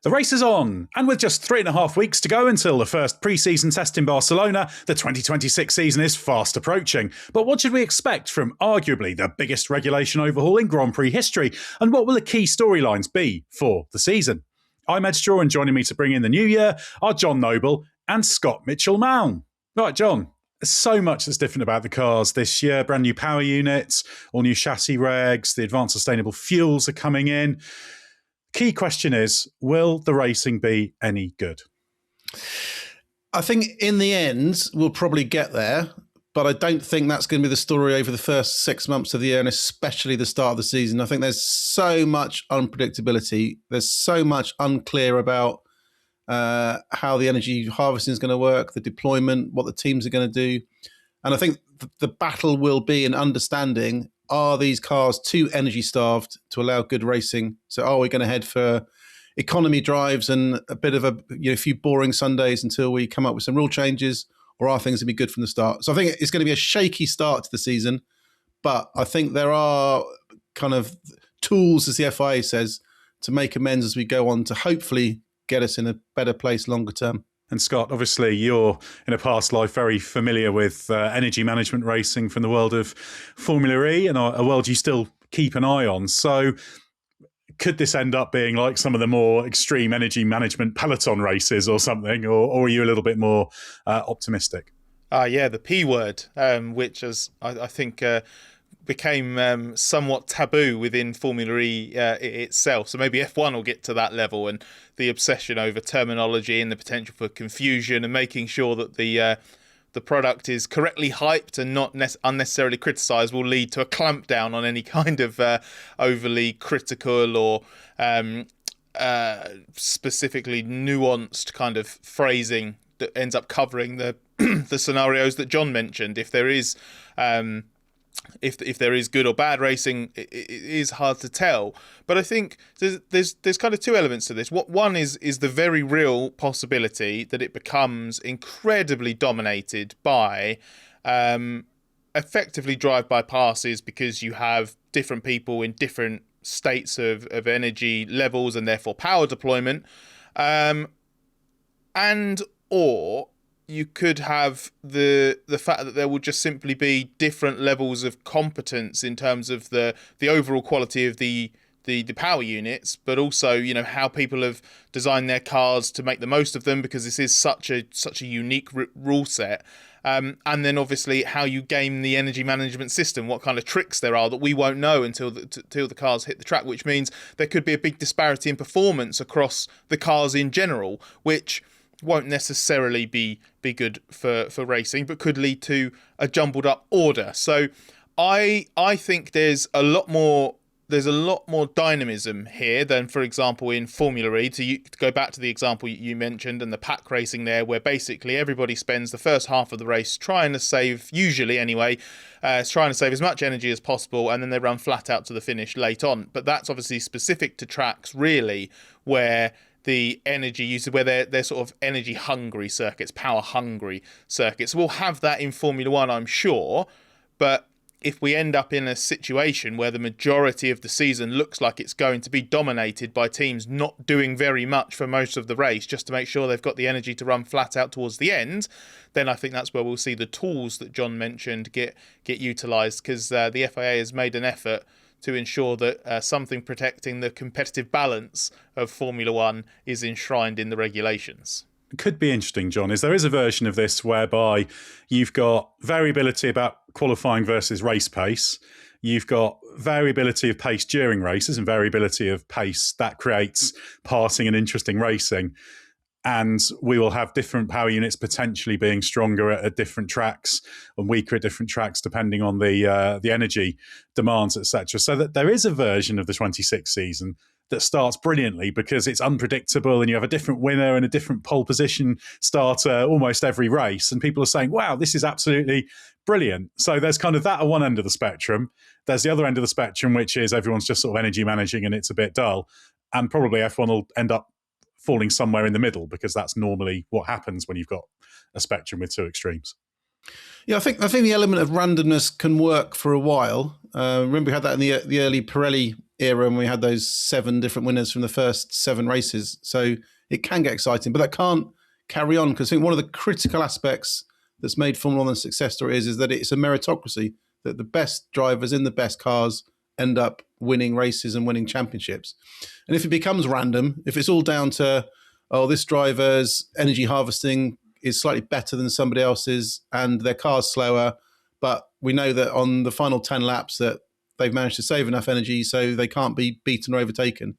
The race is on, and with just 3.5 weeks to go until the first pre-season test in Barcelona, the 2026 season is fast approaching. But what should we expect from arguably the biggest regulation overhaul in Grand Prix history, and what will the key storylines be for the season? I'm Edd Sraw, and joining me to bring in the new year are John Noble and Scott Mitchell-Malm. Right, John, there's so much that's different about the cars this year. Brand new power units, all new chassis regs, the advanced sustainable fuels are coming in. Key question is, will the racing be any good? I think in the end, we'll probably get there, but I don't think that's going to be the story over the first 6 months of the year, and especially the start of the season. I think there's so much unpredictability. There's so much unclear about how the energy harvesting is going to work, the deployment, what the teams are going to do. And I think the battle will be in understanding, are these cars too energy starved to allow good racing? So are we going to head for economy drives and a bit of a few boring Sundays until we come up with some rule changes, or are things going to be good from the start? So I think it's going to be a shaky start to the season, but I think there are kind of tools, as the FIA says, to make amends as we go on to hopefully get us in a better place longer term. And Scott, obviously you're in a past life very familiar with energy management racing from the world of Formula E, and a world you still keep an eye on. So could this end up being like some of the more extreme energy management peloton races or something, or are you a little bit more optimistic? The P word, which I think became somewhat taboo within Formula E itself. So maybe F1 will get to that level, and the obsession over terminology and the potential for confusion and making sure that the product is correctly hyped and not unnecessarily criticised will lead to a clampdown on any kind of overly critical or specifically nuanced kind of phrasing that ends up covering the the scenarios that John mentioned. If there is if there is good or bad racing, it is hard to tell. But I think there's kind of two elements to this. One is the very real possibility that it becomes incredibly dominated by effectively drive-by passes, because you have different people in different states of energy levels and therefore power deployment, and or you could have the fact that there will just simply be different levels of competence in terms of the overall quality of the power units, but also how people have designed their cars to make the most of them, because this is such a unique rule set. And then obviously how you game the energy management system, what kind of tricks there are that we won't know until the cars hit the track, which means there could be a big disparity in performance across the cars in general, which won't necessarily be good for racing, but could lead to a jumbled up order. So I think there's a lot more dynamism here than, for example, in Formula E. To go back to the example you mentioned and the pack racing there, where basically everybody spends the first half of the race trying to save, usually anyway, trying to save as much energy as possible, and then they run flat out to the finish late on. But that's obviously specific to tracks, really, where the energy use, where they're sort of energy hungry circuits, power hungry circuits. We'll have that in Formula One, I'm sure, but if we end up in a situation where the majority of the season looks like it's going to be dominated by teams not doing very much for most of the race just to make sure they've got the energy to run flat out towards the end, then I think that's where we'll see the tools that John mentioned get utilised, because the FIA has made an effort to ensure that something protecting the competitive balance of Formula One is enshrined in the regulations. It could be interesting, John, is there is a version of this whereby you've got variability about qualifying versus race pace. You've got variability of pace during races and variability of pace that creates passing and interesting racing. And we will have different power units potentially being stronger at different tracks and weaker at different tracks, depending on the energy demands, etc. So that there is a version of the 26th season that starts brilliantly because it's unpredictable and you have a different winner and a different pole position starter almost every race. And people are saying, wow, this is absolutely brilliant. So there's kind of that at one end of the spectrum. There's the other end of the spectrum, which is everyone's just sort of energy managing and it's a bit dull. And probably F1 will end up falling somewhere in the middle, because that's normally what happens when you've got a spectrum with two extremes. Yeah, I think the element of randomness can work for a while. Remember we had that in the early Pirelli era when we had those 7 different winners from the first 7 races. So it can get exciting, but that can't carry on, because I think one of the critical aspects that's made Formula One a success story is that it's a meritocracy, that the best drivers in the best cars end up winning races and winning championships. And if it becomes random, if it's all down to, this driver's energy harvesting is slightly better than somebody else's and their car's slower, but we know that on the final 10 laps that they've managed to save enough energy so they can't be beaten or overtaken,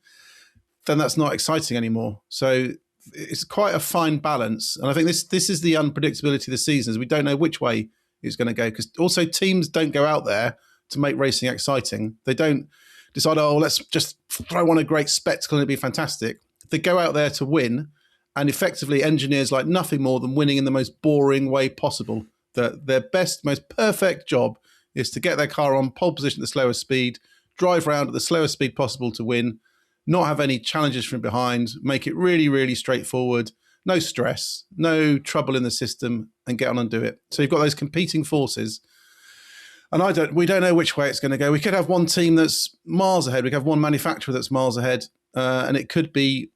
then that's not exciting anymore. So it's quite a fine balance. And I think this is the unpredictability of the season, is we don't know which way it's going to go, because also teams don't go out there to make racing exciting. They don't decide, let's just throw on a great spectacle and it'd be fantastic. They go out there to win, and effectively engineers like nothing more than winning in the most boring way possible. Their best, most perfect job is to get their car on pole position at the slowest speed, drive around at the slowest speed possible to win, not have any challenges from behind, make it really, really straightforward, no stress, no trouble in the system, and get on and do it. So you've got those competing forces. And we don't know which way it's going to go. We could have one team that's miles ahead. We could have one manufacturer that's miles ahead. And it could be,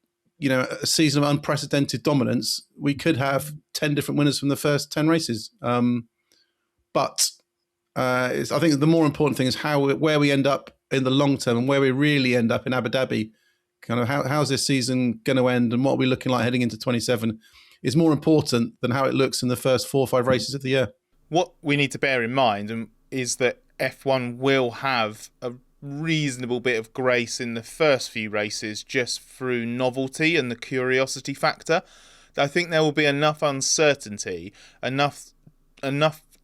a season of unprecedented dominance. We could have 10 different winners from the first 10 races. But I think the more important thing is where we end up in the long term, and where we really end up in Abu Dhabi. Kind of how's this season going to end, and what are we looking like heading into 27 is more important than how it looks in the first 4 or 5 races of the year. What we need to bear in mind is that F1 will have a reasonable bit of grace in the first few races just through novelty and the curiosity factor. I think there will be enough uncertainty, enough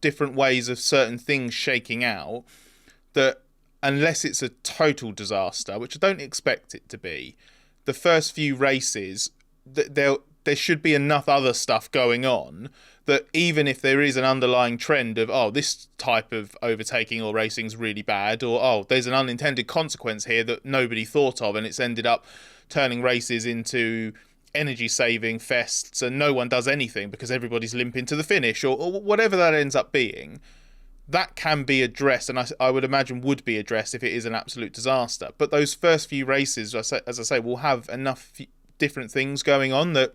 different ways of certain things shaking out, that unless it's a total disaster, which I don't expect it to be, the first few races, there should be enough other stuff going on that even if there is an underlying trend of, this type of overtaking or racing is really bad, or, there's an unintended consequence here that nobody thought of and it's ended up turning races into energy-saving fests and no one does anything because everybody's limping to the finish, or whatever that ends up being, that can be addressed, and I would imagine would be addressed if it is an absolute disaster. But those first few races, as I say, will have enough different things going on that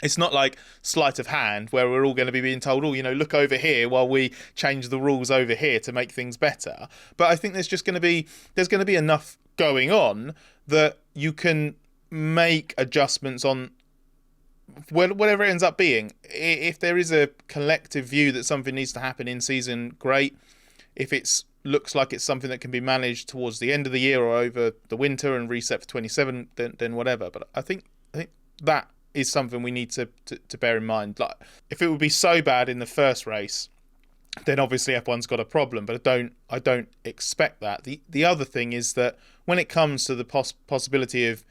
it's not like sleight of hand where we're all going to be being told, look over here while we change the rules over here to make things better. But I think there's going to be enough going on that you can make adjustments on whatever it ends up being. If there is a collective view that something needs to happen in season, great. If it looks like it's something that can be managed towards the end of the year or over the winter and reset for 27, then whatever. But I think that is something we need to bear in mind. Like, if it would be so bad in the first race, then obviously F1's got a problem. But I don't expect that. The other thing is that when it comes to the possibility of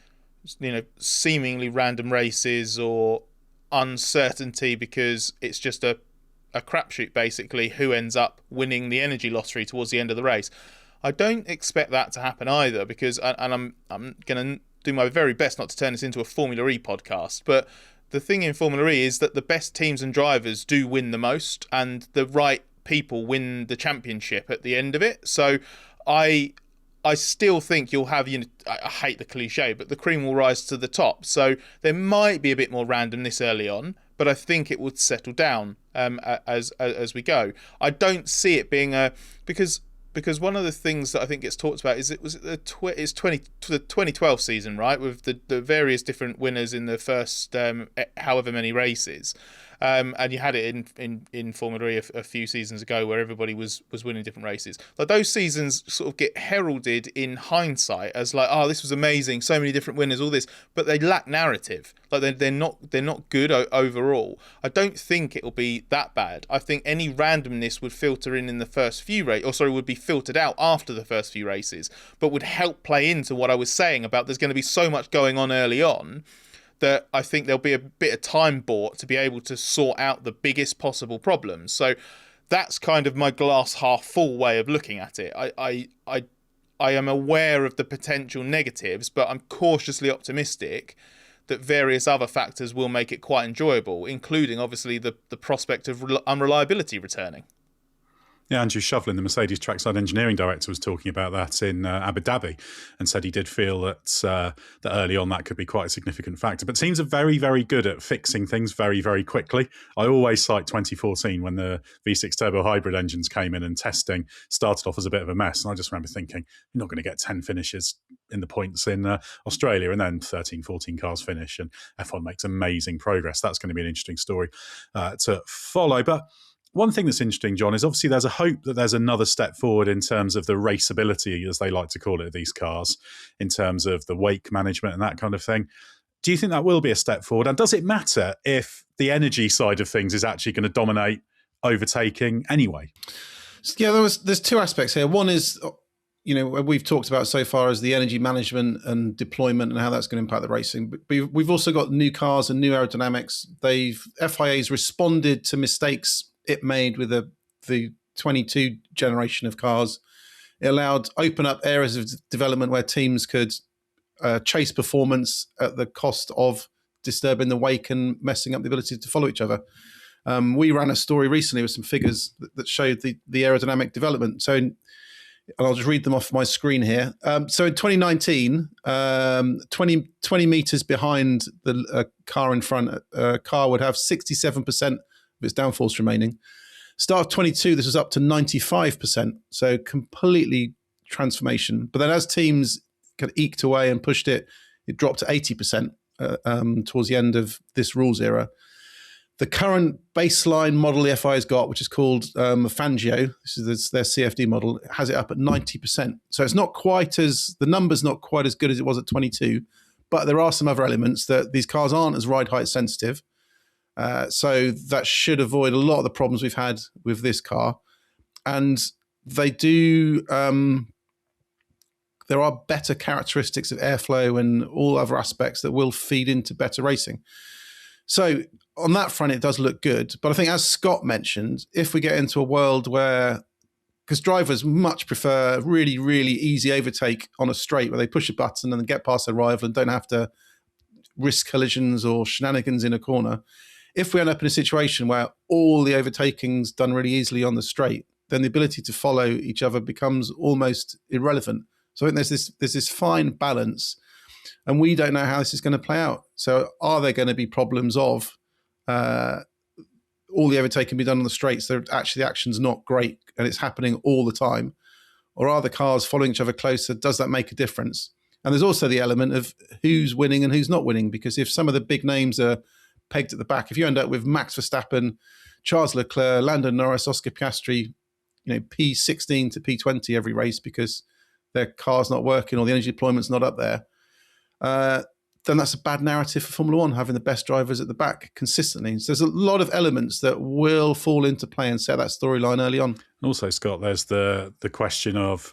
seemingly random races or uncertainty because it's just a crapshoot basically who ends up winning the energy lottery towards the end of the race, I don't expect that to happen either, because I'm going to do my very best not to turn this into a Formula E podcast, but the thing in Formula E is that the best teams and drivers do win the most, and the right people win the championship at the end of it. So I still think you'll have, I hate the cliche, but the cream will rise to the top. So there might be a bit more randomness early on, but I think it would settle down as we go. I don't see it being because one of the things that I think gets talked about is the 2012 season, right, with the various different winners in the first however many races. And you had it in Formula E a few seasons ago where everybody was winning different races. Like, those seasons sort of get heralded in hindsight as like, this was amazing, so many different winners, all this, but they lack narrative. Like, they're not good overall. I don't think it'll be that bad. I think any randomness would filter in the first few would be filtered out after the first few races, but would help play into what I was saying about there's going to be so much going on early on that I think there'll be a bit of time bought to be able to sort out the biggest possible problems. So that's kind of my glass half full way of looking at it. I am aware of the potential negatives, but I'm cautiously optimistic that various other factors will make it quite enjoyable, including obviously the prospect of unreliability returning. Yeah, Andrew Shovlin, the Mercedes trackside engineering director, was talking about that in Abu Dhabi and said he did feel that early on that could be quite a significant factor. But teams are very, very good at fixing things very, very quickly. I always cite 2014 when the V6 turbo hybrid engines came in and testing started off as a bit of a mess. And I just remember thinking, you're not going to get 10 finishes in the points in Australia, and then 13, 14 cars finish, and F1 makes amazing progress. That's going to be an interesting story to follow. But one thing that's interesting, John, is obviously there's a hope that there's another step forward in terms of the raceability, as they like to call it, of these cars, in terms of the wake management and that kind of thing. Do you think that will be a step forward? And does it matter if the energy side of things is actually going to dominate overtaking anyway? Yeah, there's two aspects here. One is, we've talked about so far as the energy management and deployment and how that's going to impact the racing. But we've also got new cars and new aerodynamics. FIA's responded to mistakes it made with the 22 generation of cars. It allowed open up areas of development where teams could chase performance at the cost of disturbing the wake and messing up the ability to follow each other. We ran a story recently with some figures that showed the aerodynamic development. So, and I'll just read them off my screen here. So in 2019, 20 meters behind the car in front, a car would have 67% of its downforce remaining. Start of 22, this was up to 95%. So completely transformation. But then as teams kind of eked away and pushed it, it dropped to 80% towards the end of this rules era. The current baseline model the FIA's got, which is called Fangio, this is their CFD model, has it up at 90%. So it's not quite as, the number's not quite as good as it was at 22, but there are some other elements that these cars aren't as ride height sensitive. So that should avoid a lot of the problems we've had with this car. And they do, there are better characteristics of airflow and all other aspects that will feed into better racing. So on that front, it does look good. But I think, as Scott mentioned, if we get into a world where, because drivers much prefer really, really easy overtake on a straight where they push a button and then get past their rival and don't have to risk collisions or shenanigans in a corner. If we end up in a situation where all the overtaking's done really easily on the straight, then the ability to follow each other becomes almost irrelevant. So I think there's this fine balance, and we don't know how this is going to play out. So are there going to be problems of all the overtaking be done on the straights? So actually the action's not great and it's happening all the time. Or are the cars following each other closer? Does that make a difference? And there's also the element of who's winning and who's not winning, because if some of the big names are pegged at the back, if you end up with Max Verstappen, Charles Leclerc, Lando Norris, Oscar Piastri, P16 to P20 every race because their car's not working or the energy deployment's not up there, then that's a bad narrative for Formula One, having the best drivers at the back consistently. So there's a lot of elements that will fall into play and set that storyline early on. Also, Scott, there's the question of,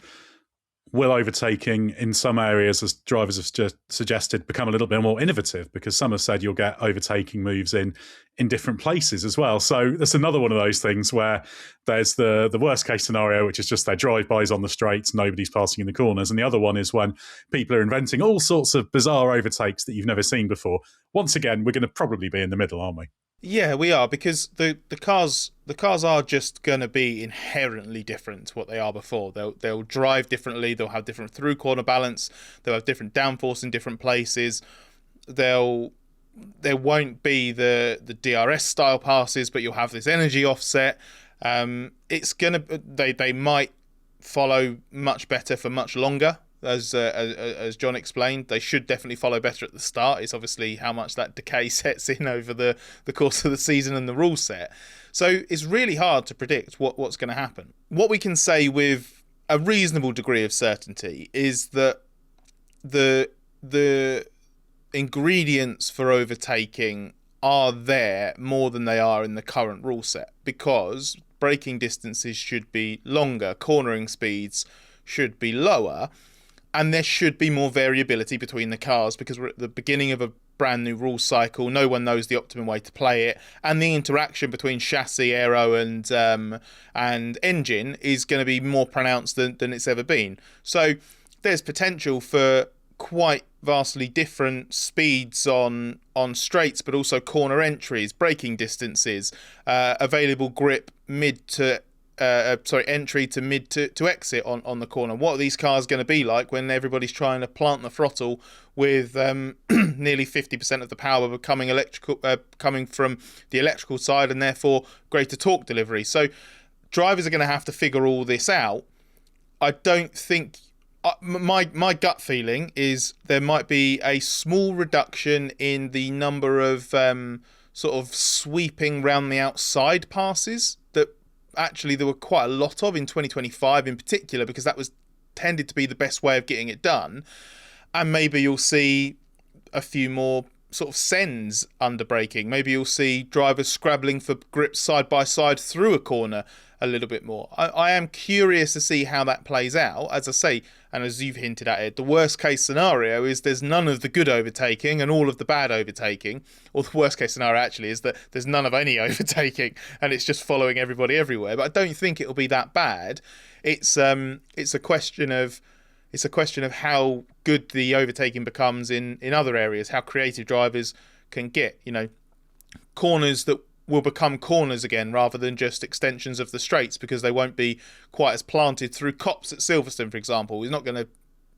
will overtaking in some areas, as drivers have just suggested, become a little bit more innovative? Because some have said you'll get overtaking moves in different places as well. So that's another one of those things where there's the worst case scenario, which is just their drive-bys on the straights, nobody's passing in the corners. And the other one is when people are inventing all sorts of bizarre overtakes that you've never seen before. Once again, we're going to probably be in the middle, aren't we? Yeah, we are, because the cars are just going to be inherently different to what they are before. They'll drive differently. They'll have different through corner balance. They'll have different downforce in different places. There won't be the DRS style passes, but you'll have this energy offset. It's gonna they might follow much better for much longer. As John explained, they should definitely follow better at the start. It's obviously how much that decay sets in over the course of the season and the rule set. So it's really hard to predict what's going to happen. What we can say with a reasonable degree of certainty is that the ingredients for overtaking are there more than they are in the current rule set, because braking distances should be longer, cornering speeds should be lower, and there should be more variability between the cars, because we're at the beginning of a brand new rules cycle. No one knows the optimum way to play it, and the interaction between chassis, aero, and engine is going to be more pronounced than it's ever been. So there's potential for quite vastly different speeds on straights, but also corner entries, braking distances, available grip mid to entry to mid to exit on the corner. What are these cars going to be like when everybody's trying to plant the throttle with nearly 50% of the power coming from the electrical side, and therefore greater torque delivery? So drivers are going to have to figure all this out. I don't think my gut feeling is there might be a small reduction in the number of sort of sweeping round the outside passes that actually there were quite a lot of in 2025 in particular, because that was tended to be the best way of getting it done. And maybe you'll see a few more sort of sends under braking. Maybe you'll see drivers scrabbling for grips side by side through a corner a little bit more. I am curious to see how that plays out. As I say, and as you've hinted at it, the worst case scenario is there's none of the good overtaking and all of the bad overtaking. Or the worst case scenario actually is that there's none of any overtaking and it's just following everybody everywhere. But I don't think it'll be that bad. It's a question of how good the overtaking becomes in other areas, how creative drivers can get, corners that will become corners again rather than just extensions of the straights, because they won't be quite as planted through cops at Silverstone, for example. He's not going to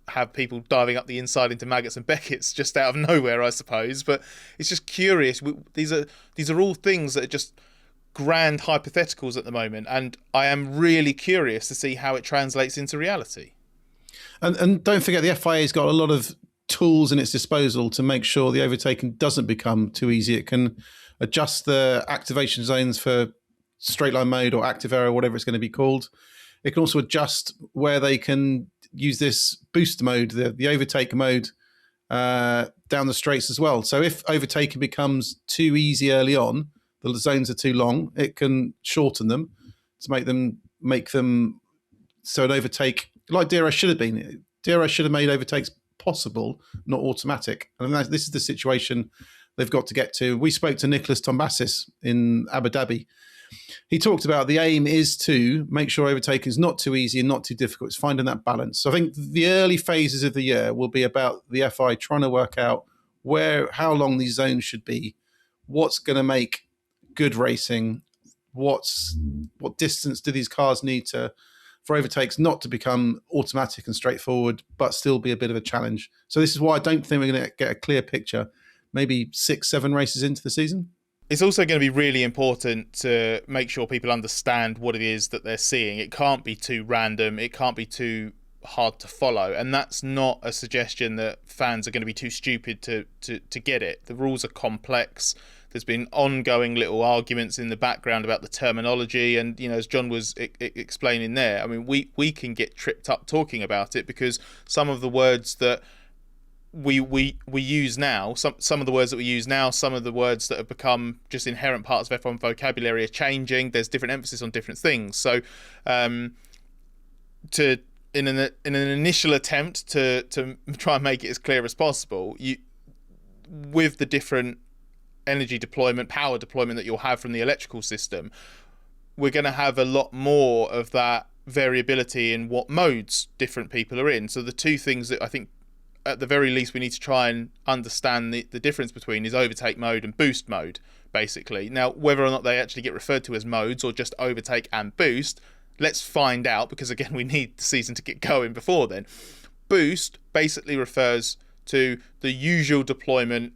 have people diving up the inside into Maggots and Beckett's just out of nowhere, I suppose. But it's just curious. These are all things that are just grand hypotheticals at the moment, and I am really curious to see how it translates into reality. And don't forget, the FIA's got a lot of tools in its disposal to make sure the overtaking doesn't become too easy. It can adjust the activation zones for straight line mode or active aero, whatever it's going to be called. It can also adjust where they can use this boost mode, the overtake mode, down the straights as well. So if overtaking becomes too easy early on, the zones are too long, it can shorten them to make them so an overtake, like DRS should have been. DRS should have made overtakes possible, not automatic. And this is the situation they've got to get to. We spoke to Nicholas Tombassis in Abu Dhabi. He talked about the aim is to make sure overtaking is not too easy and not too difficult. It's finding that balance. So I think the early phases of the year will be about the FI trying to work out how long these zones should be, what's going to make good racing, what distance do these cars need for overtakes not to become automatic and straightforward, but still be a bit of a challenge. So this is why I don't think we're going to get a clear picture maybe 6-7 races into the season. It's also going to be really important to make sure people understand what it is that they're seeing. It can't be too random. It can't be too hard to follow. And that's not a suggestion that fans are going to be too stupid to get it. The rules are complex. There's been ongoing little arguments in the background about the terminology. And, as John was explaining there, I mean, we can get tripped up talking about it because some of the words that we use now, some of the words that we use now, some of the words that have become just inherent parts of F1 vocabulary are changing. There's different emphasis on different things. So in an initial attempt to try and make it as clear as possible, with the different energy deployment, power deployment that you'll have from the electrical system, we're going to have a lot more of that variability in what modes different people are in. So the two things that I think at the very least we need to try and understand the difference between is overtake mode and boost mode, basically. Now, whether or not they actually get referred to as modes or just overtake and boost, let's find out, because again, we need the season to get going before then. Boost basically refers to the usual deployment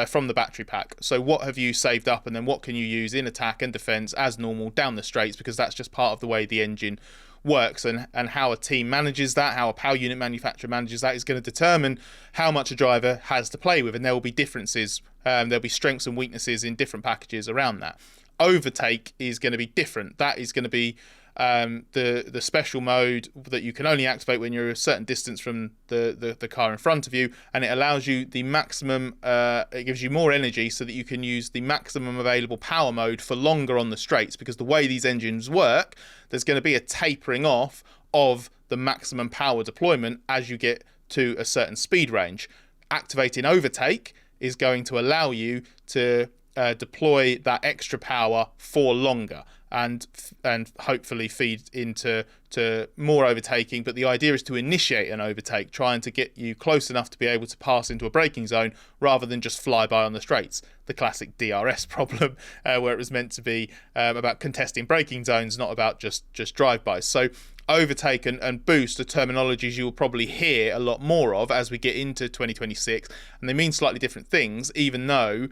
from the battery pack. So what have you saved up, and then what can you use in attack and defense as normal down the straights, because that's just part of the way the engine works, and how a team manages that, how a power unit manufacturer manages that is going to determine how much a driver has to play with, and there will be differences. There'll be strengths and weaknesses in different packages around that. Overtake is going to be different. That is going to be the special mode that you can only activate when you're a certain distance from the car in front of you, and it allows you the maximum, it gives you more energy so that you can use the maximum available power mode for longer on the straights, because the way these engines work, there's going to be a tapering off of the maximum power deployment as you get to a certain speed range. Activating overtake is going to allow you to deploy that extra power for longer. and hopefully feed into more overtaking. But the idea is to initiate an overtake, trying to get you close enough to be able to pass into a braking zone rather than just fly by on the straights. The classic DRS problem, where it was meant to be about contesting braking zones, not about just drive-bys. So overtake and boost are terminologies you will probably hear a lot more of as we get into 2026, and they mean slightly different things, even though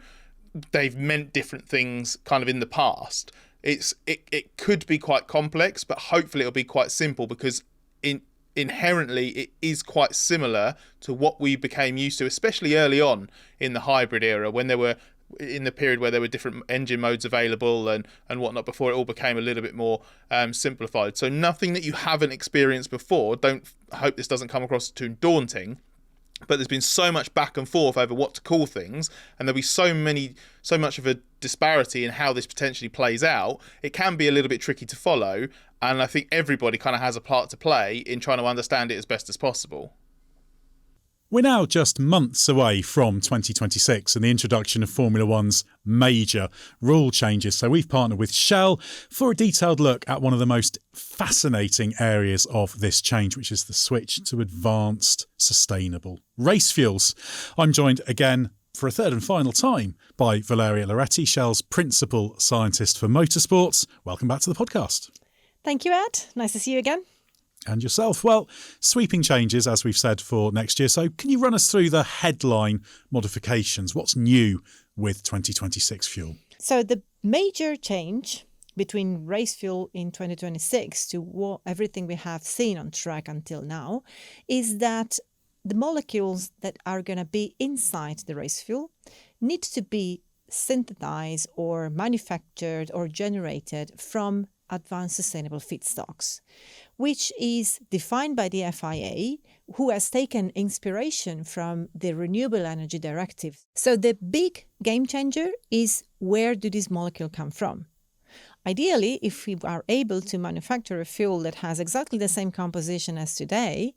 they've meant different things kind of in the past. It could be quite complex, but hopefully it'll be quite simple, because inherently it is quite similar to what we became used to, especially early on in the hybrid era, when there were, in the period where there were different engine modes available and whatnot, before it all became a little bit more simplified. So nothing that you haven't experienced before. I hope this doesn't come across too daunting, but there's been so much back and forth over what to call things, and there'll be so much of a disparity in how this potentially plays out. It can be a little bit tricky to follow, and I think everybody kind of has a part to play in trying to understand it as best as possible. We're now just months away from 2026 and the introduction of Formula One's major rule changes. So we've partnered with Shell for a detailed look at one of the most fascinating areas of this change, which is the switch to advanced, sustainable race fuels. I'm joined again for a third and final time by Valeria Loretti, Shell's Principal Scientist for Motorsports. Welcome back to the podcast. Thank you, Ed. Nice to see you again. And yourself. Well, sweeping changes, as we've said, for next year. So can you run us through the headline modifications? What's new with 2026 fuel? So the major change between race fuel in 2026 to everything we have seen on track until now is that the molecules that are going to be inside the race fuel need to be synthesized or manufactured or generated from advanced sustainable feedstocks, which is defined by the FIA, who has taken inspiration from the Renewable Energy Directive. So the big game changer is, where do these molecules come from? Ideally, if we are able to manufacture a fuel that has exactly the same composition as today,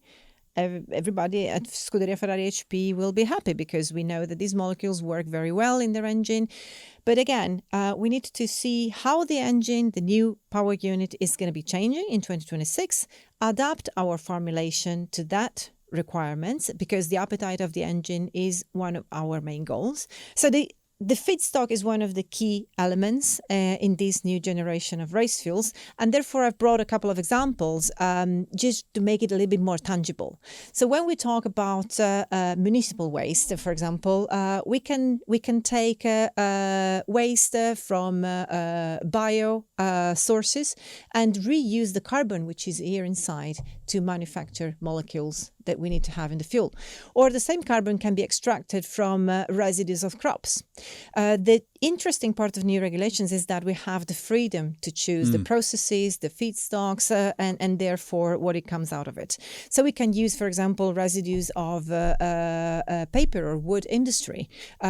everybody at Scuderia Ferrari HP will be happy, because we know that these molecules work very well in their engine. But again, we need to see how the engine, the new power unit, is going to be changing in 2026, adapt our formulation to that requirements, because the appetite of the engine is one of our main goals. So the feedstock is one of the key elements in this new generation of race fuels. And therefore, I've brought a couple of examples just to make it a little bit more tangible. So when we talk about municipal waste, for example, we can take waste from bio sources and reuse the carbon which is here inside to manufacture molecules that we need to have in the fuel. Or the same carbon can be extracted from residues of crops. The interesting part of new regulations is that we have the freedom to choose the processes, the feedstocks, and therefore what it comes out of it. So we can use, for example, residues of paper or wood industry.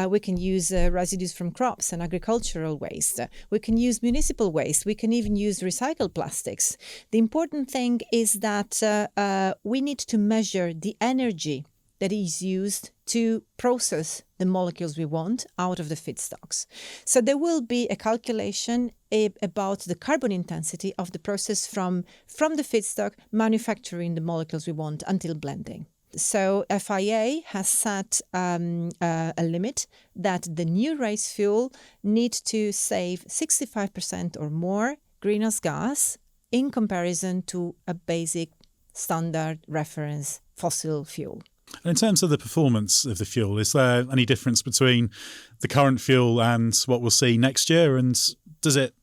We can use residues from crops and agricultural waste. We can use municipal waste. We can even use recycled plastics. The important thing is that we need to measure the energy that is used to process the molecules we want out of the feedstocks. So there will be a calculation about the carbon intensity of the process from the feedstock manufacturing the molecules we want until blending. So FIA has set a limit that the new race fuel needs to save 65% or more greenhouse gas in comparison to a basic standard reference fossil fuel. And in terms of the performance of the fuel, is there any difference between the current fuel and what we'll see next year? And does it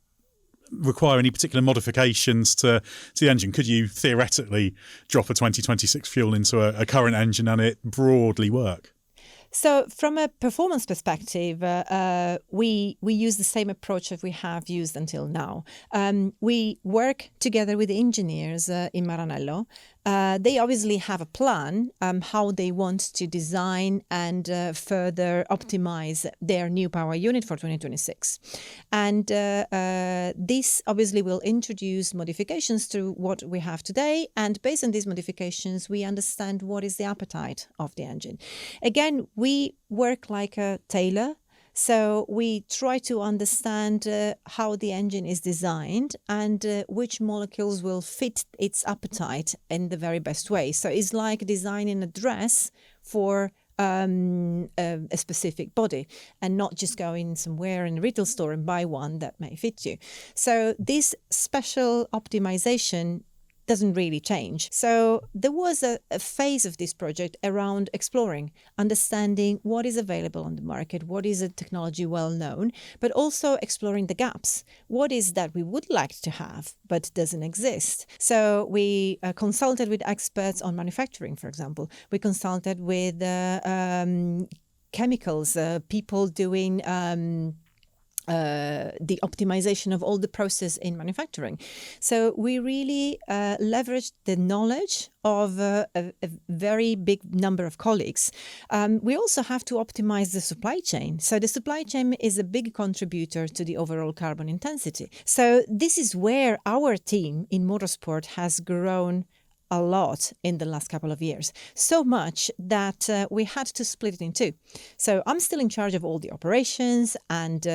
require any particular modifications to the engine? Could you theoretically drop a 2026 fuel into a current engine and it broadly work? So from a performance perspective, we use the same approach that we have used until now. We work together with the engineers in Maranello. They obviously have a plan how they want to design and further optimize their new power unit for 2026. And this obviously will introduce modifications to what we have today. And based on these modifications, we understand what is the appetite of the engine. Again, we work like a tailor So we try to understand how the engine is designed and which molecules will fit its appetite in the very best way. So it's like designing a dress for a specific body and not just going somewhere in a retail store and buy one that may fit you. So this special optimization doesn't really change. So there was a phase of this project around exploring, understanding what is available on the market, what is a technology well known, but also exploring the gaps. What is that we would like to have but doesn't exist? So we consulted with experts on manufacturing, for example. We consulted with chemicals, people doing the optimization of all the process in manufacturing. So we really leveraged the knowledge of a very big number of colleagues. We also have to optimize the supply chain. So the supply chain is a big contributor to the overall carbon intensity. So this is where our team in motorsport has grown a lot in the last couple of years. So much that we had to split it in two. So I'm still in charge of all the operations and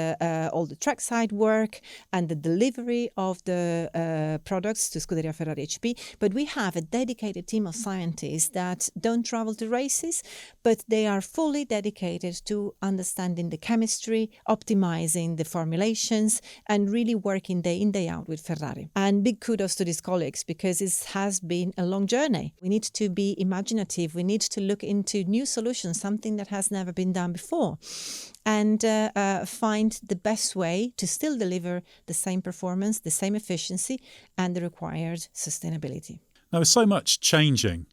all the trackside work and the delivery of the products to Scuderia Ferrari HP. But we have a dedicated team of scientists that don't travel to races, but they are fully dedicated to understanding the chemistry, optimizing the formulations, and really working day in, day out with Ferrari. And big kudos to these colleagues, because it has been a long journey. We need to be imaginative. We need to look into new solutions, something that has never been done before, and find the best way to still deliver the same performance, the same efficiency, and the required sustainability. Now, there's so much changing.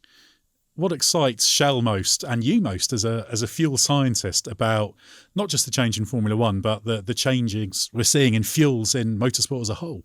What excites Shell most and you most as a fuel scientist about not just the change in Formula One, but the changes we're seeing in fuels in motorsport as a whole?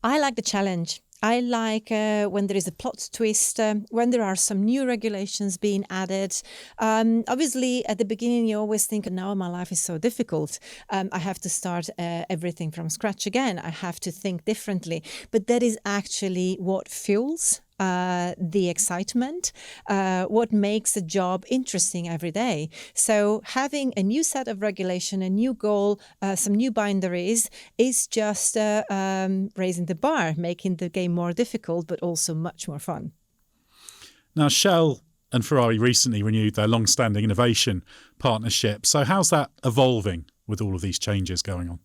I like the challenge. I like when there is a plot twist, when there are some new regulations being added. Obviously, at the beginning, you always think, now my life is so difficult. I have to start everything from scratch again. I have to think differently. But that is actually what fuels the excitement, what makes a job interesting every day. So having a new set of regulation, a new goal, some new boundaries is just raising the bar, making the game more difficult, but also much more fun. Now, Shell and Ferrari recently renewed their long-standing innovation partnership. So how's that evolving with all of these changes going on?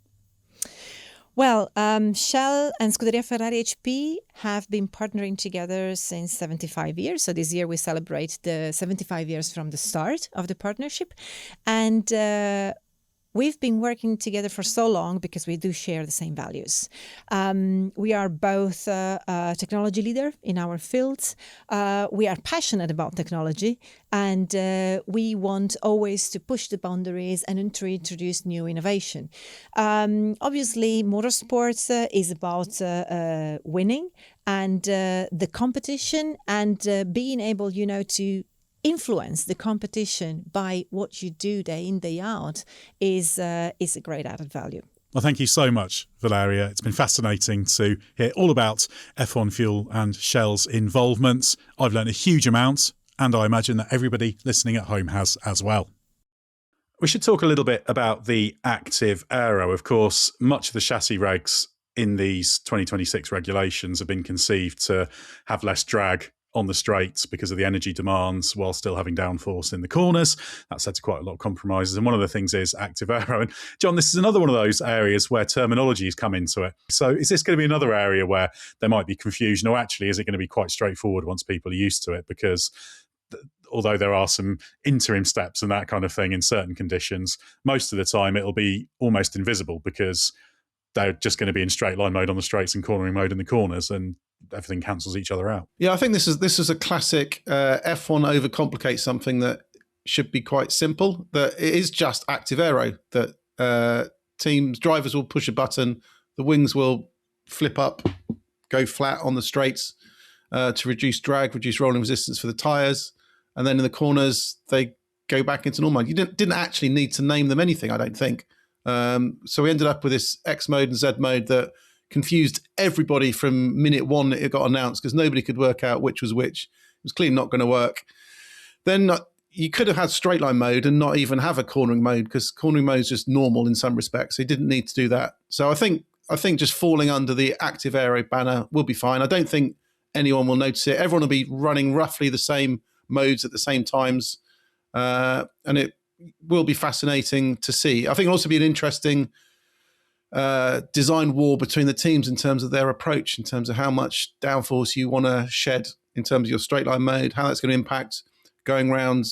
Well, Shell and Scuderia Ferrari HP have been partnering together since 75 years. So this year we celebrate the 75 years from the start of the partnership. And we've been working together for so long because we do share the same values. We are both a technology leader in our fields. We are passionate about technology, and we want always to push the boundaries and to introduce new innovation. Obviously, motorsports is about winning and the competition and being able, to influence the competition by what you do day in, day out is a great added value. Well, thank you so much, Valeria. It's been fascinating to hear all about F1 Fuel and Shell's involvement. I've learned a huge amount, and I imagine that everybody listening at home has as well. We should talk a little bit about the active aero. Of course, much of the chassis regs in these 2026 regulations have been conceived to have less drag on the straights because of the energy demands while still having downforce in the corners. That's led to quite a lot of compromises. And one of the things is active aero. And John, this is another one of those areas where terminology has come into it. So is this going to be another area where there might be confusion, or actually is it going to be quite straightforward once people are used to it? Because although there are some interim steps and that kind of thing in certain conditions, most of the time it'll be almost invisible because they're just going to be in straight line mode on the straights and cornering mode in the corners, and everything cancels each other out. Yeah, I think this is a classic F1 overcomplicates something that should be quite simple. That it is just active aero. That drivers will push a button, the wings will flip up, go flat on the straights to reduce drag, reduce rolling resistance for the tyres, and then in the corners they go back into normal mode. You didn't actually need to name them anything, I don't think. So we ended up with this X mode and Z mode that confused everybody from minute one it got announced because nobody could work out which was which. It was clearly not going to work. Then you could have had straight line mode and not even have a cornering mode, because cornering mode is just normal in some respects. So you didn't need to do that. So I think just falling under the active aero banner will be fine. I don't think anyone will notice it. Everyone will be running roughly the same modes at the same times. And it will be fascinating to see. I think it'll also be an interesting design war between the teams in terms of their approach, in terms of how much downforce you want to shed in terms of your straight line mode, how that's going to impact going around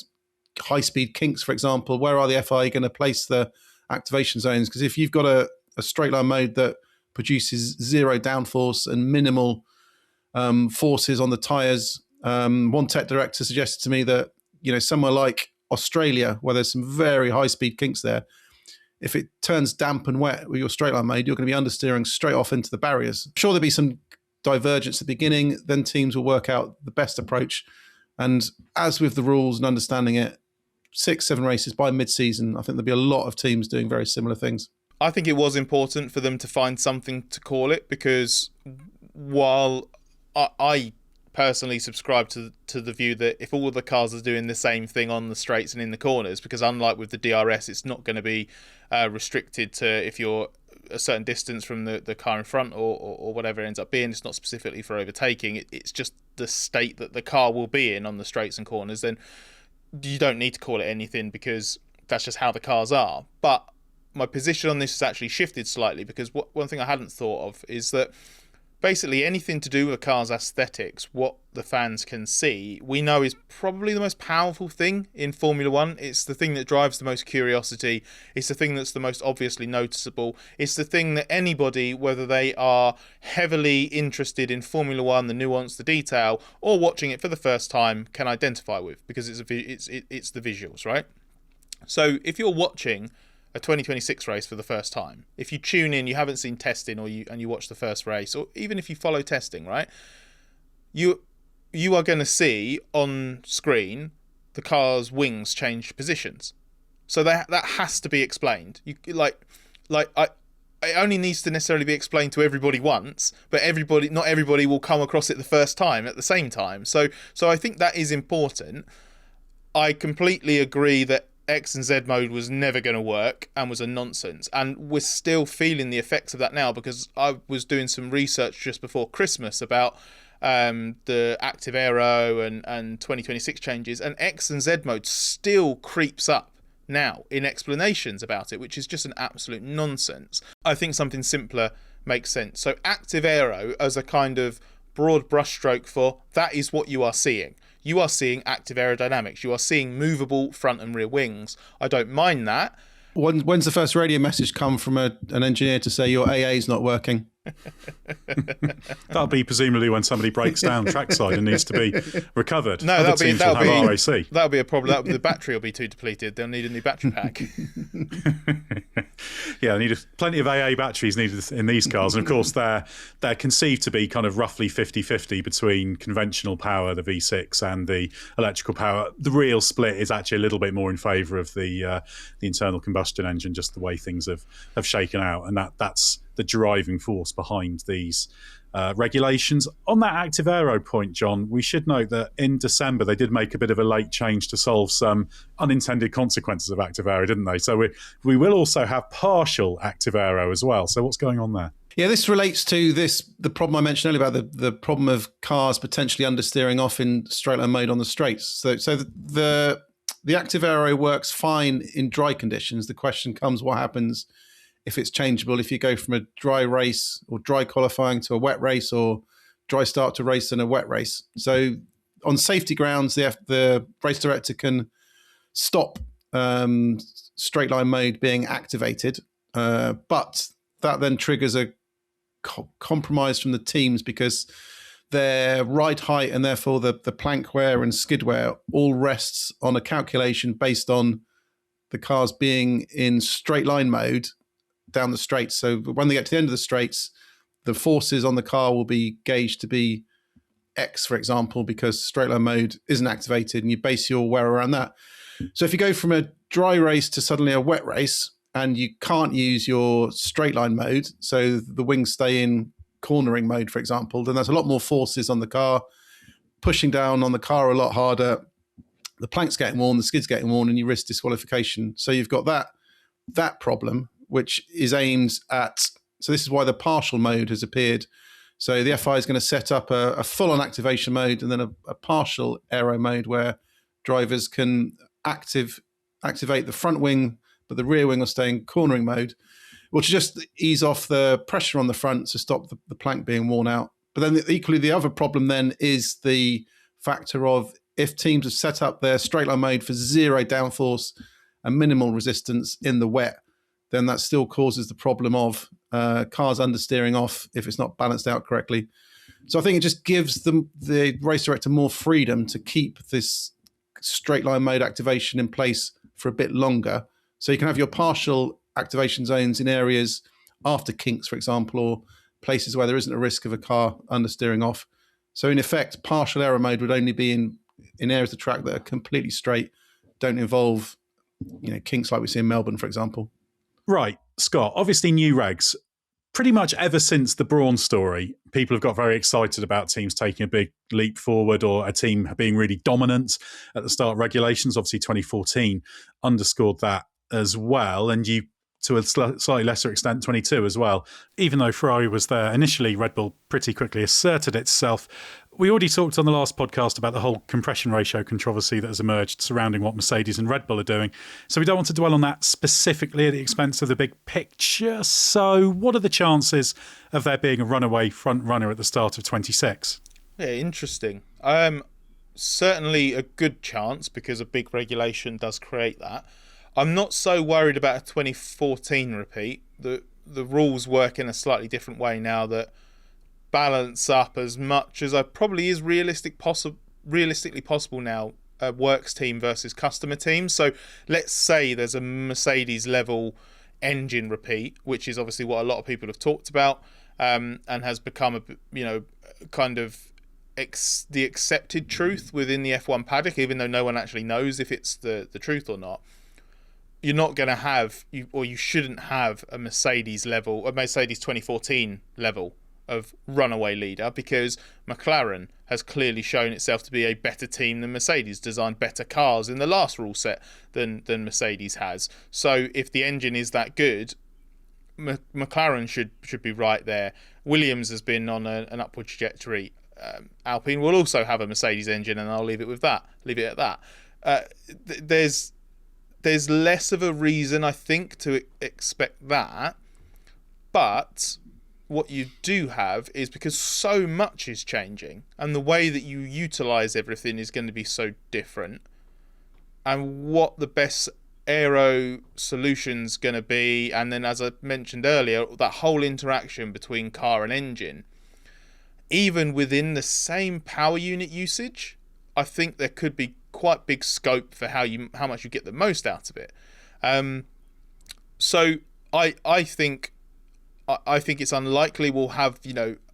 high-speed kinks, for example. Where are the FIA going to place the activation zones? Because if you've got a straight line mode that produces zero downforce and minimal forces on the tyres, one tech director suggested to me that, somewhere like Australia, where there's some very high-speed kinks there, if it turns damp and wet with your straight line mode, you're going to be understeering straight off into the barriers. I'm sure there'll be some divergence at the beginning, then teams will work out the best approach. And as with the rules and understanding it, 6-7 races by mid-season, I think there'll be a lot of teams doing very similar things. I think it was important for them to find something to call it, because while I personally subscribe to the view that if all of the cars are doing the same thing on the straights and in the corners, because unlike with the DRS, it's not going to be restricted to if you're a certain distance from the car in front or whatever it ends up being. It's not specifically for overtaking. It's just the state that the car will be in on the straights and corners. Then you don't need to call it anything, because that's just how the cars are. But my position on this has actually shifted slightly, because one thing I hadn't thought of is that basically anything to do with a car's aesthetics, what the fans can see, we know is probably the most powerful thing in Formula One. It's the thing that drives the most curiosity. It's the thing that's the most obviously noticeable. It's the thing that anybody, whether they are heavily interested in Formula One, the nuance, the detail, or watching it for the first time, can identify with, because it's the visuals, right? So if you're watching a 2026 race for the first time, if you tune in, you haven't seen testing, or you watch the first race, or even if you follow testing, right, you are going to see on screen the car's wings change positions. So that has to be explained. It only needs to necessarily be explained to everybody once, but not everybody will come across it the first time at the same time. So I think that is important. I completely agree that X and Z mode was never going to work and was a nonsense, and we're still feeling the effects of that now, because I was doing some research just before Christmas about the active aero and 2026 changes, and X and Z mode still creeps up now in explanations about it, which is just an absolute nonsense. I think something simpler makes sense. So active aero as a kind of broad brushstroke for that is what you are seeing. You are seeing active aerodynamics. You are seeing movable front and rear wings. I don't mind that. When's the first radio message come from an engineer to say your AA is not working? That'll be presumably when somebody breaks down trackside and needs to be recovered. No, that'll be RAC. That'll be a problem. The battery will be too depleted. They'll need a new battery pack. Yeah, they need plenty of AA batteries needed in these cars, and of course they're conceived to be kind of roughly 50-50 between conventional power, the V6, and the electrical power. The real split is actually a little bit more in favour of the internal combustion engine, just the way things have shaken out, and that's the driving force behind these regulations. On that active aero point, John, we should note that in December they did make a bit of a late change to solve some unintended consequences of active aero, didn't they? So we will also have partial active aero as well. So what's going on there? Yeah, this relates to the problem I mentioned earlier about the problem of cars potentially understeering off in straight line mode on the straights. So the active aero works fine in dry conditions. The question comes, what happens if it's changeable, if you go from a dry race or dry qualifying to a wet race, or dry start to race and a wet race? So on safety grounds, the race director can stop straight line mode being activated, but that then triggers a compromise from the teams, because their ride height and therefore the plank wear and skid wear all rests on a calculation based on the cars being in straight line mode down the straights. So when they get to the end of the straights, the forces on the car will be gauged to be X, for example, because straight line mode isn't activated, and you base your wear around that. So if you go from a dry race to suddenly a wet race, and you can't use your straight line mode, so the wings stay in cornering mode, for example, then there's a lot more forces on the car, pushing down on the car a lot harder. the plank's getting worn, the skid's getting worn, and you risk disqualification. So you've got that problem, which is aimed at. So this is why the partial mode has appeared. So the FI is going to set up a full-on activation mode and then a partial aero mode where drivers can activate the front wing, but the rear wing will stay in cornering mode, which just ease off the pressure on the front to stop the plank being worn out. But then equally, the other problem then is the factor of if teams have set up their straight line mode for zero downforce and minimal resistance in the wet, then that still causes the problem of cars understeering off if it's not balanced out correctly. So I think it just gives the race director more freedom to keep this straight line mode activation in place for a bit longer. So you can have your partial activation zones in areas after kinks, for example, or places where there isn't a risk of a car understeering off. So in effect, partial aero mode would only be in areas of the track that are completely straight, don't involve kinks like we see in Melbourne, for example. Right, Scott, obviously new regs. Pretty much ever since the Brawn story, people have got very excited about teams taking a big leap forward or a team being really dominant at the start of regulations. Obviously 2014 underscored that as well, and you, to a slightly lesser extent, 22 as well. Even though Ferrari was there initially, Red Bull pretty quickly asserted itself. We already talked on the last podcast about the whole compression ratio controversy that has emerged surrounding what Mercedes and Red Bull are doing. So we don't want to dwell on that specifically at the expense of the big picture. So what are the chances of there being a runaway front runner at the start of 26? Yeah, interesting. Certainly a good chance because a big regulation does create that. I'm not so worried about a 2014 repeat. The rules work in a slightly different way now that balance up as much as probably is realistically possible now, a works team versus customer team. So let's say there's a Mercedes level engine repeat, which is obviously what a lot of people have talked about, and has become kind of the accepted truth within the F1 paddock, even though no one actually knows if it's the truth or not. You're not going to have, you shouldn't have a Mercedes 2014 level of runaway leader, because McLaren has clearly shown itself to be a better team than Mercedes, designed better cars in the last rule set than Mercedes has. So if the engine is that good, McLaren should be right there. Williams has been on an upward trajectory. Alpine will also have a Mercedes engine, and I'll leave it at that. There's less of a reason, I think, to expect that, but what you do have is, because so much is changing and the way that you utilize everything is going to be so different, and what the best aero solution's going to be, and then, as I mentioned earlier, that whole interaction between car and engine, even within the same power unit usage, I think there could be quite big scope for how much you get the most out of it. So I think it's unlikely we'll have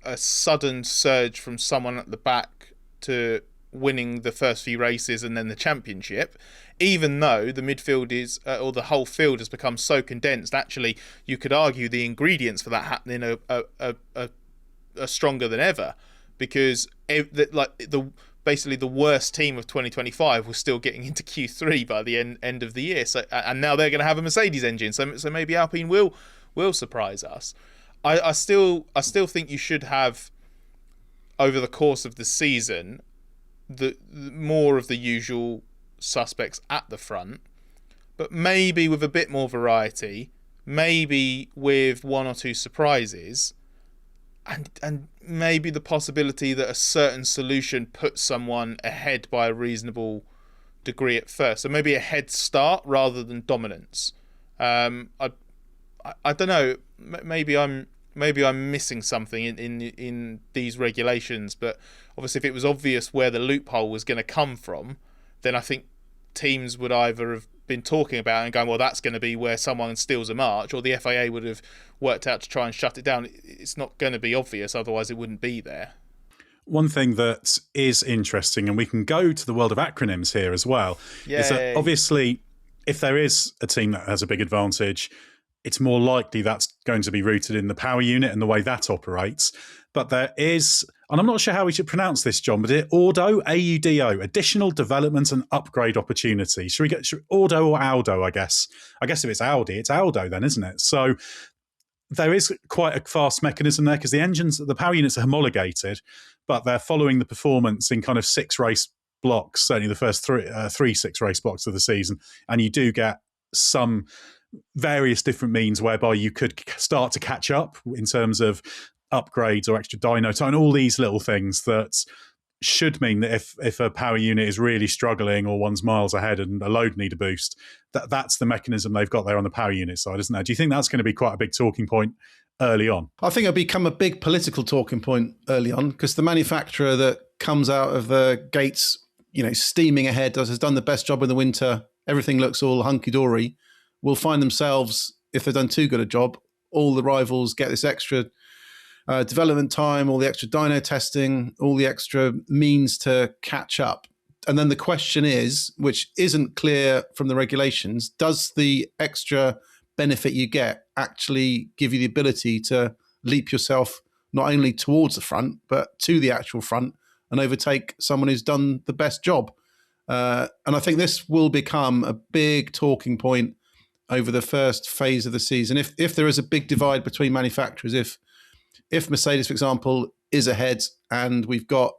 a sudden surge from someone at the back to winning the first few races and then the championship, even though the midfield is or the whole field has become so condensed. Actually, you could argue the ingredients for that happening are stronger than ever, because basically the worst team of 2025 was still getting into Q3 by the end of the year. So, and now they're going to have a Mercedes engine. So maybe Alpine will surprise us. I still think you should have, over the course of the season, the more of the usual suspects at the front, but maybe with a bit more variety, maybe with one or two surprises, and maybe the possibility that a certain solution puts someone ahead by a reasonable degree at first. So maybe a head start rather than dominance. I don't know. Maybe I'm missing something in these regulations, but obviously if it was obvious where the loophole was going to come from, then I think teams would either have been talking about it and going, well, that's going to be where someone steals a march, or the FIA would have worked out to try and shut it down. It's not going to be obvious, otherwise it wouldn't be there. One thing that is interesting, and we can go to the world of acronyms here as well, is that obviously if there is a team that has a big advantage, it's more likely that's going to be rooted in the power unit and the way that operates. But there is, and I'm not sure how we should pronounce this, John, but AUDO, AUDO, additional development and upgrade opportunity. Should we get AUDO or AUDO, I guess? I guess if it's Audi, it's AUDO then, isn't it? So there is quite a fast mechanism there because the power units are homologated, but they're following the performance in kind of 6 race blocks, certainly the first three 6-race blocks of the season. And you do get some various different means whereby you could start to catch up in terms of upgrades or extra dyno time, all these little things that should mean that if a power unit is really struggling or one's miles ahead and a load need a boost, that's the mechanism they've got there on the power unit side, isn't there? Do you think that's going to be quite a big talking point early on? I think it'll become a big political talking point early on because the manufacturer that comes out of the gates, steaming ahead, has done the best job in the winter, everything looks all hunky-dory, will find themselves, if they've done too good a job, all the rivals get this extra development time, all the extra dyno testing, all the extra means to catch up. And then the question is, which isn't clear from the regulations, does the extra benefit you get actually give you the ability to leap yourself not only towards the front, but to the actual front and overtake someone who's done the best job? And I think this will become a big talking point over the first phase of the season. If there is a big divide between manufacturers, if Mercedes, for example, is ahead and we've got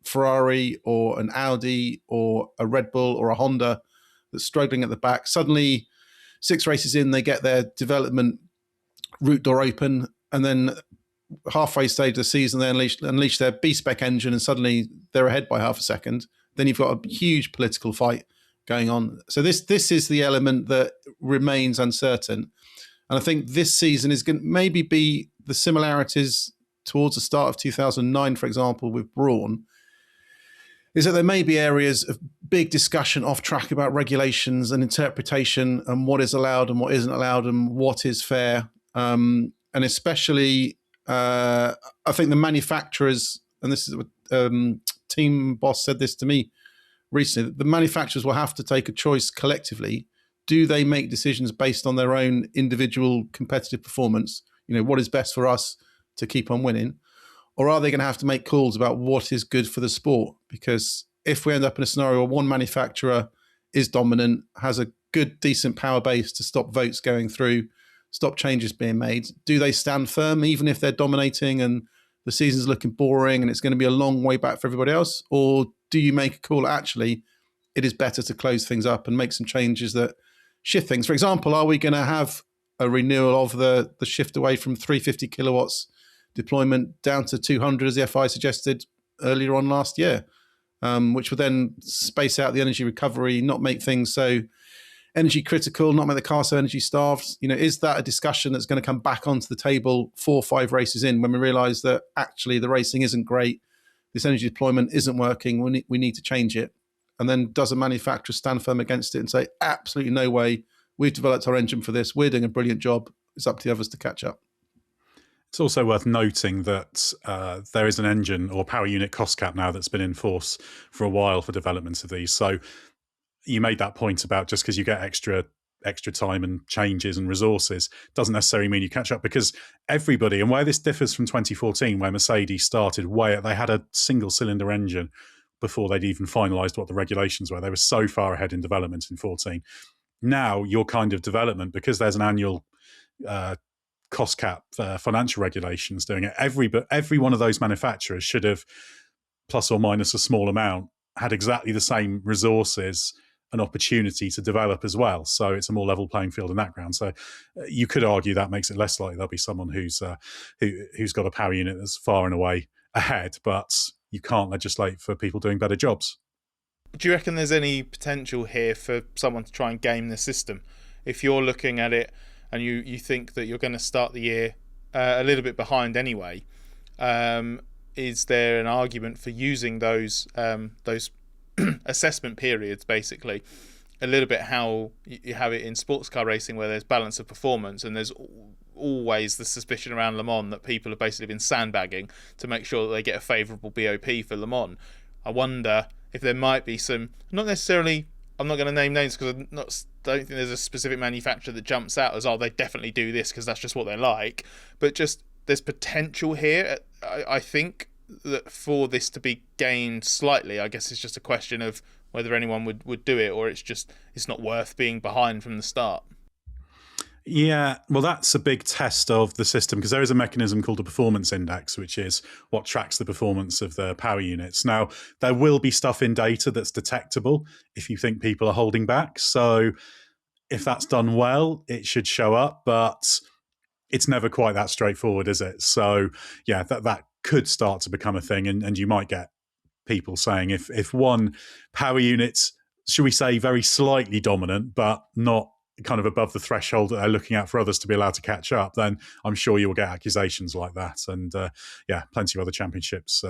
Ferrari or an Audi or a Red Bull or a Honda that's struggling at the back, suddenly 6 races in, they get their development route door open, and then halfway stage of the season, they unleash their B-spec engine and suddenly they're ahead by half a second. Then you've got a huge political fight going on. So this is the element that remains uncertain. And I think this season is going to maybe be the similarities towards the start of 2009, for example, with Brawn, is that there may be areas of big discussion off track about regulations and interpretation and what is allowed and what isn't allowed and what is fair. And especially, I think the manufacturers, and this is what team boss said this to me recently, the manufacturers will have to take a choice collectively. Do they make decisions based on their own individual competitive performance? What is best for us to keep on winning? Or are they going to have to make calls about what is good for the sport? Because if we end up in a scenario where one manufacturer is dominant, has a good, decent power base to stop votes going through, stop changes being made, do they stand firm even if they're dominating and the season's looking boring and it's going to be a long way back for everybody else? Or do you make a call, actually, it is better to close things up and make some changes that shift things? For example, are we going to have a renewal of the shift away from 350 kilowatts deployment down to 200, as the FI suggested earlier on last year, which would then space out the energy recovery, not make things so energy critical, not make the car so energy starved? Is that a discussion that's going to come back onto the table 4 or 5 races in when we realise that actually the racing isn't great, this energy deployment isn't working, we need to change it? And then does a manufacturer stand firm against it and say, absolutely no way, we've developed our engine for this, we're doing a brilliant job, it's up to the others to catch up? It's also worth noting that there is an engine or power unit cost cap now that's been in force for a while for developments of these. So you made that point about just because you get extra time and changes and resources doesn't necessarily mean you catch up, because everybody, and where this differs from 2014, where Mercedes started they had a single cylinder engine before they'd even finalised what the regulations were. They were so far ahead in development in 14. Now your kind of development, because there's an annual cost cap financial regulations doing it, every one of those manufacturers should have, plus or minus a small amount, had exactly the same resources and opportunity to develop as well. So it's a more level playing field in that ground. So you could argue that makes it less likely there'll be someone who's got a power unit that's far and away ahead, but you can't legislate for people doing better jobs. Do you reckon there's any potential here for someone to try and game the system? If you're looking at it and you think that you're going to start the year a little bit behind anyway, is there an argument for using those assessment periods, basically, a little bit how you have it in sports car racing, where there's balance of performance and there's always the suspicion around Le Mans that people have basically been sandbagging to make sure that they get a favourable BOP for Le Mans? I wonder if there might be some, not necessarily, I'm not going to name names because don't think there's a specific manufacturer that jumps out as, oh, they definitely do this because that's just what they're like. But just there's potential here. I think that for this to be gained slightly, I guess it's just a question of whether anyone would do it, or it's not worth being behind from the start. Yeah, well, that's a big test of the system, because there is a mechanism called a performance index, which is what tracks the performance of the power units. Now, there will be stuff in data that's detectable if you think people are holding back. So if that's done well, it should show up, but it's never quite that straightforward, is it? So yeah, that could start to become a thing, and you might get people saying if one power unit's, should we say, very slightly dominant, but not kind of above the threshold that they're looking at for others to be allowed to catch up, then I'm sure you will get accusations like that. And yeah, plenty of other championships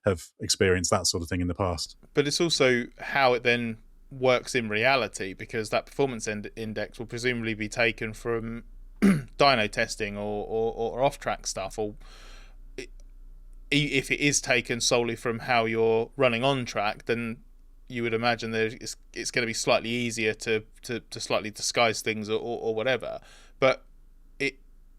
have experienced that sort of thing in the past. But it's also how it then works in reality, because that performance index will presumably be taken from dyno testing or off-track stuff, or if it is taken solely from how you're running on track, then you would imagine that it's going to be slightly easier to slightly disguise things or whatever. But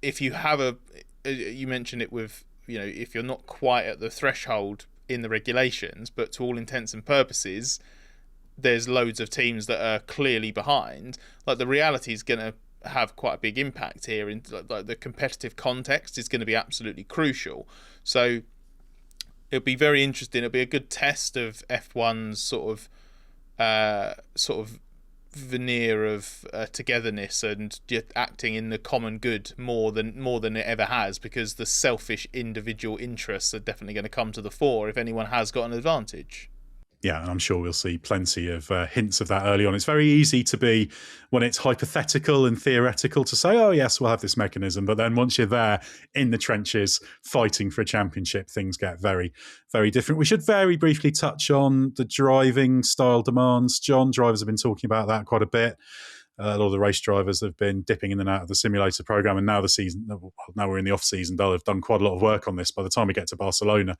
if you have you mentioned it with, if you're not quite at the threshold in the regulations, but to all intents and purposes, there's loads of teams that are clearly behind, like the reality is going to have quite a big impact here. In like the competitive context is going to be absolutely crucial. So it'll be very interesting. It'll be a good test of F1's sort of veneer of togetherness and acting in the common good more than it ever has, because the selfish individual interests are definitely going to come to the fore if anyone has got an advantage. Yeah, and I'm sure we'll see plenty of hints of that early on. It's very easy to be, when it's hypothetical and theoretical, to say, oh, yes, we'll have this mechanism. But then once you're there in the trenches fighting for a championship, things get very, very different. We should very briefly touch on the driving style demands. John, drivers have been talking about that quite a bit. A lot of the race drivers have been dipping in and out of the simulator program, and now we're in the off season. They'll have done quite a lot of work on this. By the time we get to Barcelona,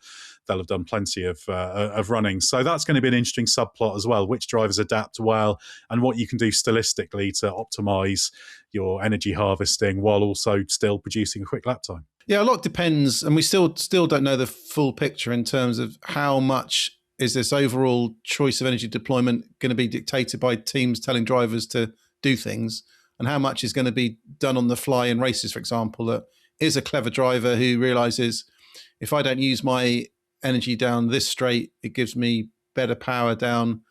they'll have done plenty of running. So that's going to be an interesting subplot as well. Which drivers adapt well, and what you can do stylistically to optimize your energy harvesting while also still producing a quick lap time. Yeah, a lot depends, and we still don't know the full picture in terms of how much is this overall choice of energy deployment going to be dictated by teams telling drivers to do things, and how much is going to be done on the fly in races, for example, that is a clever driver who realizes, if I don't use my energy down this straight, it gives me better power down,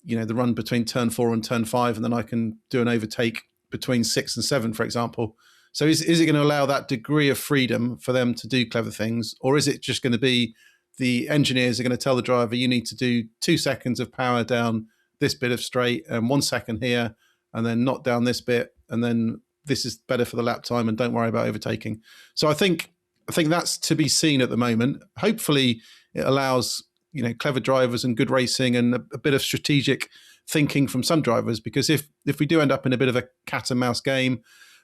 the run between turn 4 and turn 5, and then I can do an overtake between 6 and 7, for example. So is it going to allow that degree of freedom for them to do clever things, or is it just going to be the engineers are going to tell the driver, you need to do 2 seconds of power down this bit of straight and 1 second here, and then not down this bit, and then this is better for the lap time, and don't worry about overtaking. So I think that's to be seen at the moment. Hopefully it allows clever drivers and good racing and a bit of strategic thinking from some drivers, because if we do end up in a bit of a cat and mouse game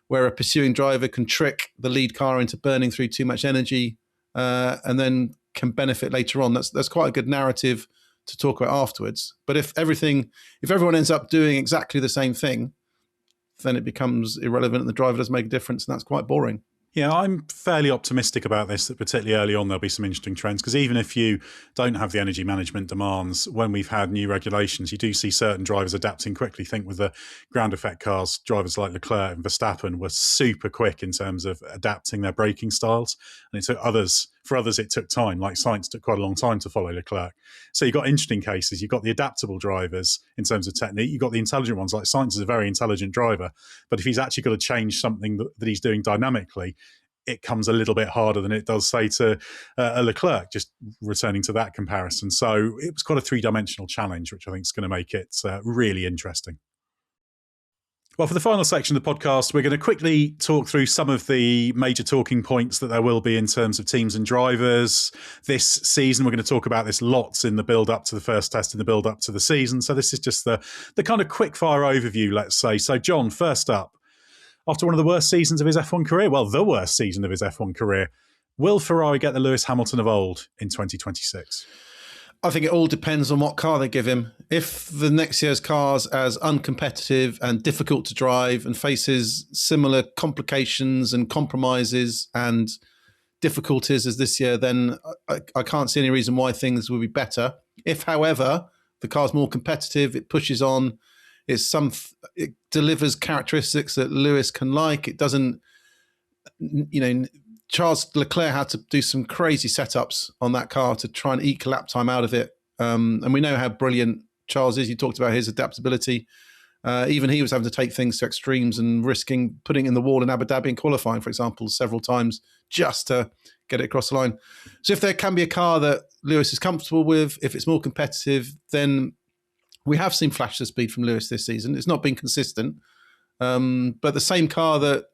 where a pursuing driver can trick the lead car into burning through too much energy and then can benefit later on, that's quite a good narrative to talk about afterwards. But if everyone ends up doing exactly the same thing, then it becomes irrelevant and the driver doesn't make a difference, and that's quite boring. Yeah, I'm fairly optimistic about this, that particularly early on there'll be some interesting trends, because even if you don't have the energy management demands, when we've had new regulations, you do see certain drivers adapting quickly. Think with the ground effect cars, drivers like Leclerc and Verstappen were super quick in terms of adapting their braking styles, and for others it took time. Like Sainz took quite a long time to follow Leclerc. So you've got interesting cases. You've got the adaptable drivers in terms of technique. You've got the intelligent ones. Like Sainz is a very intelligent driver, but if he's actually got to change something that he's doing dynamically, it comes a little bit harder than it does, say, to a Leclerc, just returning to that comparison. So it was quite a three-dimensional challenge, which I think is going to make it really interesting. Well, for the final section of the podcast, we're going to quickly talk through some of the major talking points that there will be in terms of teams and drivers this season. We're going to talk about this lots in the build-up to the first test, in the build-up to the season. So this is just the kind of quick-fire overview, let's say. So, John, first up, after one of the worst seasons of his F1 career, well, the worst season of his F1 career, will Ferrari get the Lewis Hamilton of old in 2026? I think it all depends on what car they give him. if the next year's car's as uncompetitive and difficult to drive and faces similar complications and compromises and difficulties as this year, then I can't see any reason why things will be better. If, however, the car's more competitive, it pushes on, it delivers characteristics that Lewis can like. It doesn't, Charles Leclerc had to do some crazy setups on that car to try and eke lap time out of it. And we know how brilliant Charles is. You talked about his adaptability. Even he was having to take things to extremes and risking putting in the wall in Abu Dhabi in qualifying, for example, several times just to get it across the line. So if there can be a car that Lewis is comfortable with, if it's more competitive, then we have seen flashes of speed from Lewis this season. It's not been consistent. But the same car that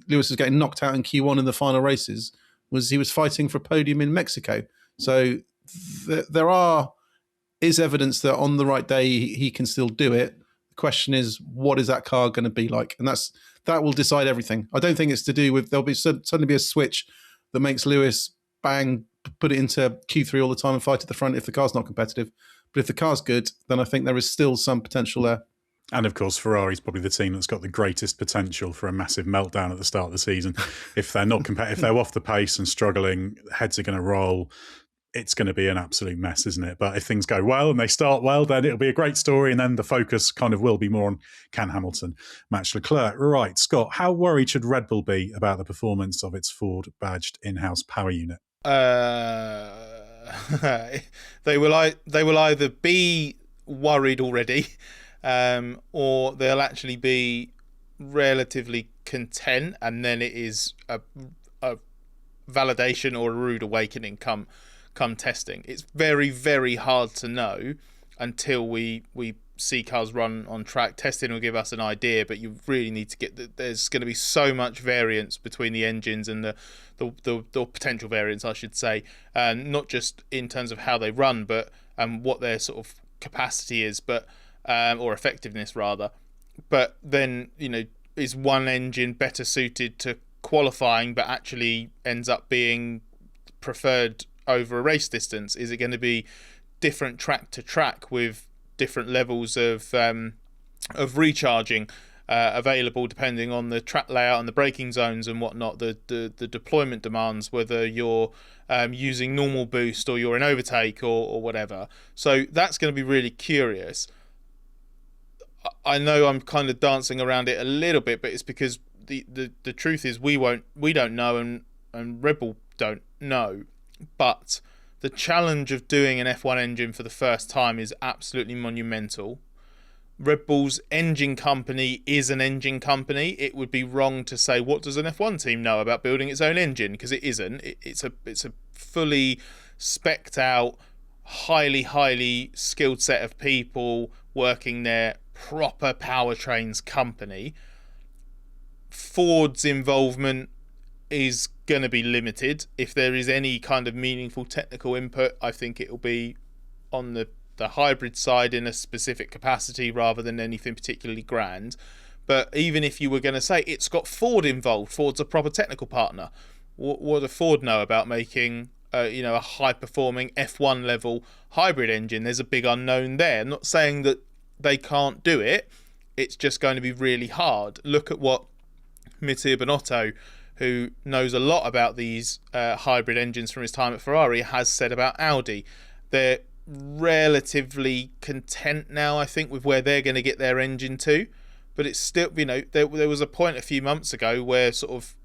Lewis was getting knocked out in Q1 in the final races he was fighting for a podium in Mexico. So there is evidence that on the right day he can still do it. The question is, what is that car going to be like? And that will decide everything. I don't think it's to do with, there'll be suddenly be a switch that makes Lewis bang, put it into Q3 all the time and fight at the front if the car's not competitive. But if the car's good, then I think there is still some potential there. And of course, Ferrari's probably the team that's got the greatest potential for a massive meltdown at the start of the season. If they're not if they're off the pace and struggling, heads are going to roll. It's going to be an absolute mess, isn't it? But if things go well and they start well, then it'll be a great story. And then the focus kind of will be more on can Hamilton match Leclerc. Right, Scott, how worried should Red Bull be about the performance of its Ford-badged in-house power unit? They will either be worried already, or they'll actually be relatively content, and then it is a validation or a rude awakening come testing. It's very, very hard to know until we see cars run on track. Testing will give us an idea, but you really need to get there's going to be so much variance between the engines and the potential variance, I should say, not just in terms of how they run, but what their sort of capacity is, but or effectiveness rather. But then, is one engine better suited to qualifying but actually ends up being preferred over a race distance? Is it going to be different track to track with different levels of recharging available depending on the track layout and the braking zones and whatnot, the deployment demands, whether you're using normal boost or you're in overtake or whatever. So that's going to be really curious. I know I'm kind of dancing around it a little bit, but it's because the truth is we don't know, and Red Bull don't know. But the challenge of doing an F1 engine for the first time is absolutely monumental. Red Bull's engine company is an engine company. It would be wrong to say, what does an F1 team know about building its own engine? Because it isn't. It's a fully spec'd out, highly skilled set of people working their proper powertrains company. Ford's involvement is going to be limited. If there is any kind of meaningful technical input, I think it will be on the hybrid side in a specific capacity rather than anything particularly grand. But even if you were going to say it's got Ford involved, Ford's a proper technical partner, what does Ford know about making a high-performing F1 level hybrid engine? There's a big unknown there. I'm not saying that they can't do it. It's just going to be really hard. Look at what Mattia Binotto, who knows a lot about these hybrid engines from his time at Ferrari, has said about Audi. They're relatively content now, I think, with where they're going to get their engine to. But it's still, there was a point a few months ago where sort of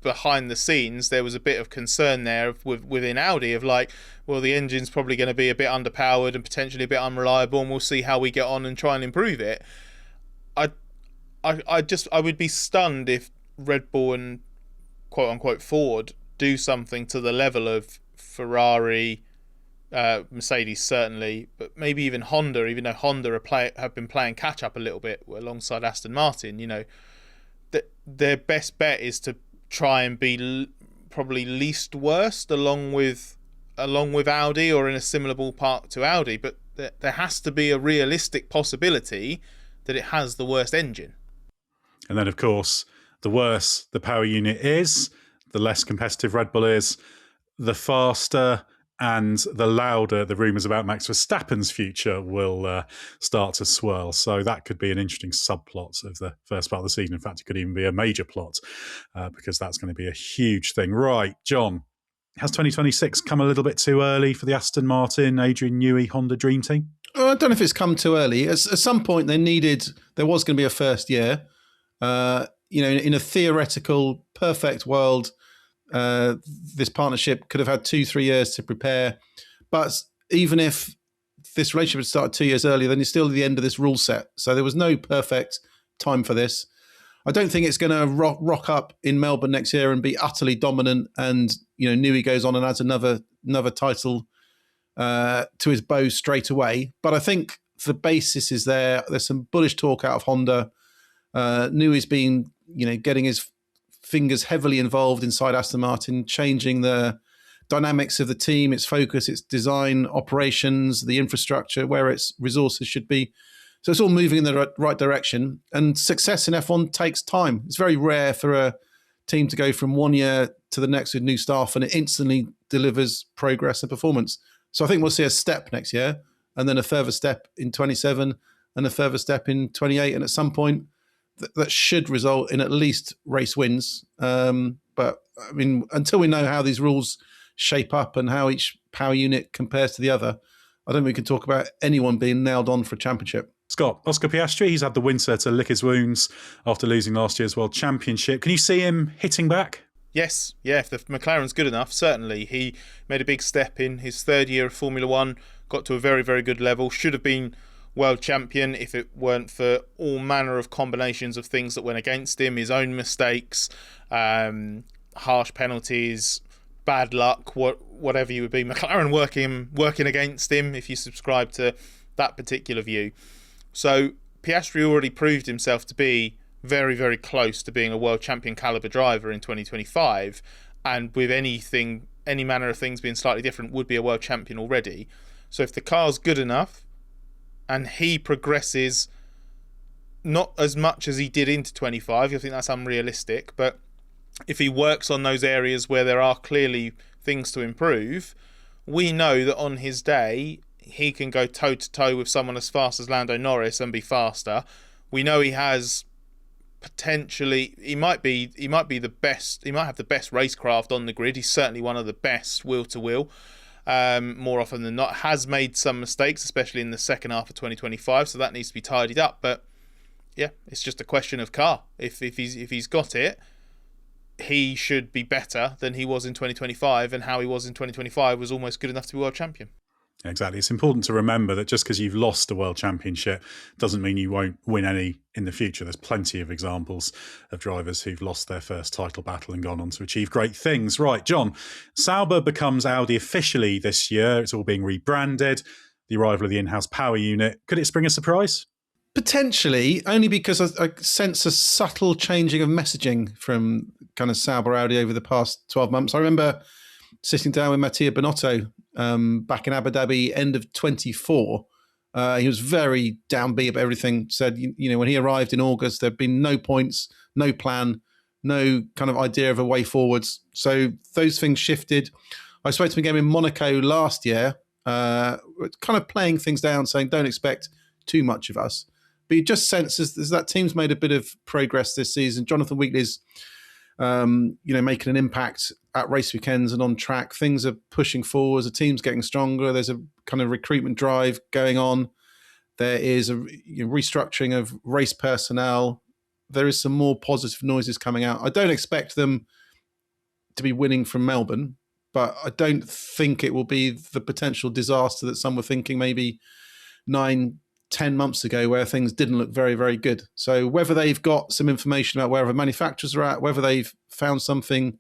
behind the scenes there was a bit of concern there within Audi of like, well, the engine's probably going to be a bit underpowered and potentially a bit unreliable, and we'll see how we get on and try and improve it. I would be stunned if Red Bull and quote unquote Ford do something to the level of Ferrari, Mercedes certainly, but maybe even Honda, even though Honda have been playing catch up a little bit alongside Aston Martin. Their best bet is to try and be probably least worst along with Audi, or in a similar ballpark to Audi, but there has to be a realistic possibility that it has the worst engine. And then, of course, the worse the power unit is, the less competitive Red Bull is, the faster and the louder the rumours about Max Verstappen's future will start to swirl. So that could be an interesting subplot of the first part of the season. In fact, it could even be a major plot because that's going to be a huge thing. Right, John, has 2026 come a little bit too early for the Aston Martin, Adrian Newey, Honda Dream Team? I don't know if it's come too early. At some point, there was going to be a first year. In a theoretical, perfect world, this partnership could have had 2-3 years to prepare. But even if this relationship had started 2 years earlier, then you're still at the end of this rule set. So there was no perfect time for this. I don't think it's going to rock up in Melbourne next year and be utterly dominant. And Newey goes on and adds another title to his bow straight away. But I think the basis is there. There's some bullish talk out of Honda. Newey's been getting his fingers heavily involved inside Aston Martin, changing the dynamics of the team, its focus, its design, operations, the infrastructure, where its resources should be. So it's all moving in the right direction. And success in F1 takes time. It's very rare for a team to go from 1 year to the next with new staff and it instantly delivers progress and performance. So I think we'll see a step next year and then a further step in 27 and a further step in 28. And at some point, that should result in at least race wins. But I mean, until we know how these rules shape up and how each power unit compares to the other, I don't think we can talk about anyone being nailed on for a championship. Scott, Oscar Piastri, he's had the winter to lick his wounds after losing last year's World Championship. Can you see him hitting back? Yes, yeah, if the McLaren's good enough, certainly. He made a big step in his third year of Formula One, got to a very, very good level, should have been world champion if it weren't for all manner of combinations of things that went against him, his own mistakes, harsh penalties, bad luck, whatever you would be. McLaren working against him if you subscribe to that particular view. So Piastri already proved himself to be very, very close to being a world champion caliber driver in 2025, and with any manner of things being slightly different, would be a world champion already. So if the car's good enough and he progresses not as much as he did into 25, I think that's unrealistic, but if he works on those areas where there are clearly things to improve, we know that on his day he can go toe-to-toe with someone as fast as Lando Norris and be faster. We know he has potentially, he might be the best, he might have the best racecraft on the grid. He's certainly one of the best wheel-to-wheel, more often than not. Has made some mistakes, especially in the second half of 2025, so that needs to be tidied up. But yeah, it's just a question of car. If he's got it, he should be better than he was in 2025, and how he was in 2025 was almost good enough to be world champion. Exactly. It's important to remember that just because you've lost a world championship doesn't mean you won't win any in the future. There's plenty of examples of drivers who've lost their first title battle and gone on to achieve great things. Right, John, Sauber becomes Audi officially this year. It's all being rebranded. The arrival of the in-house power unit. Could it spring a surprise? Potentially, only because I sense a subtle changing of messaging from kind of Sauber Audi over the past 12 months. I remember sitting down with Mattia Binotto back in Abu Dhabi, end of 24. He was very downbeat about everything. Said, when he arrived in August, there'd been no points, no plan, no kind of idea of a way forwards. So those things shifted. I spoke to him again in Monaco last year, kind of playing things down, saying don't expect too much of us. But you just sense as that team's made a bit of progress this season. Jonathan Wheatley's, making an impact at race weekends and on track. Things are pushing forward. The team's getting stronger. There's a kind of recruitment drive going on. There is a restructuring of race personnel. There is some more positive noises coming out. I don't expect them to be winning from Melbourne, but I don't think it will be the potential disaster that some were thinking maybe 9-10 months ago, where things didn't look very, very good. So whether they've got some information about where the manufacturers are at, whether they've found something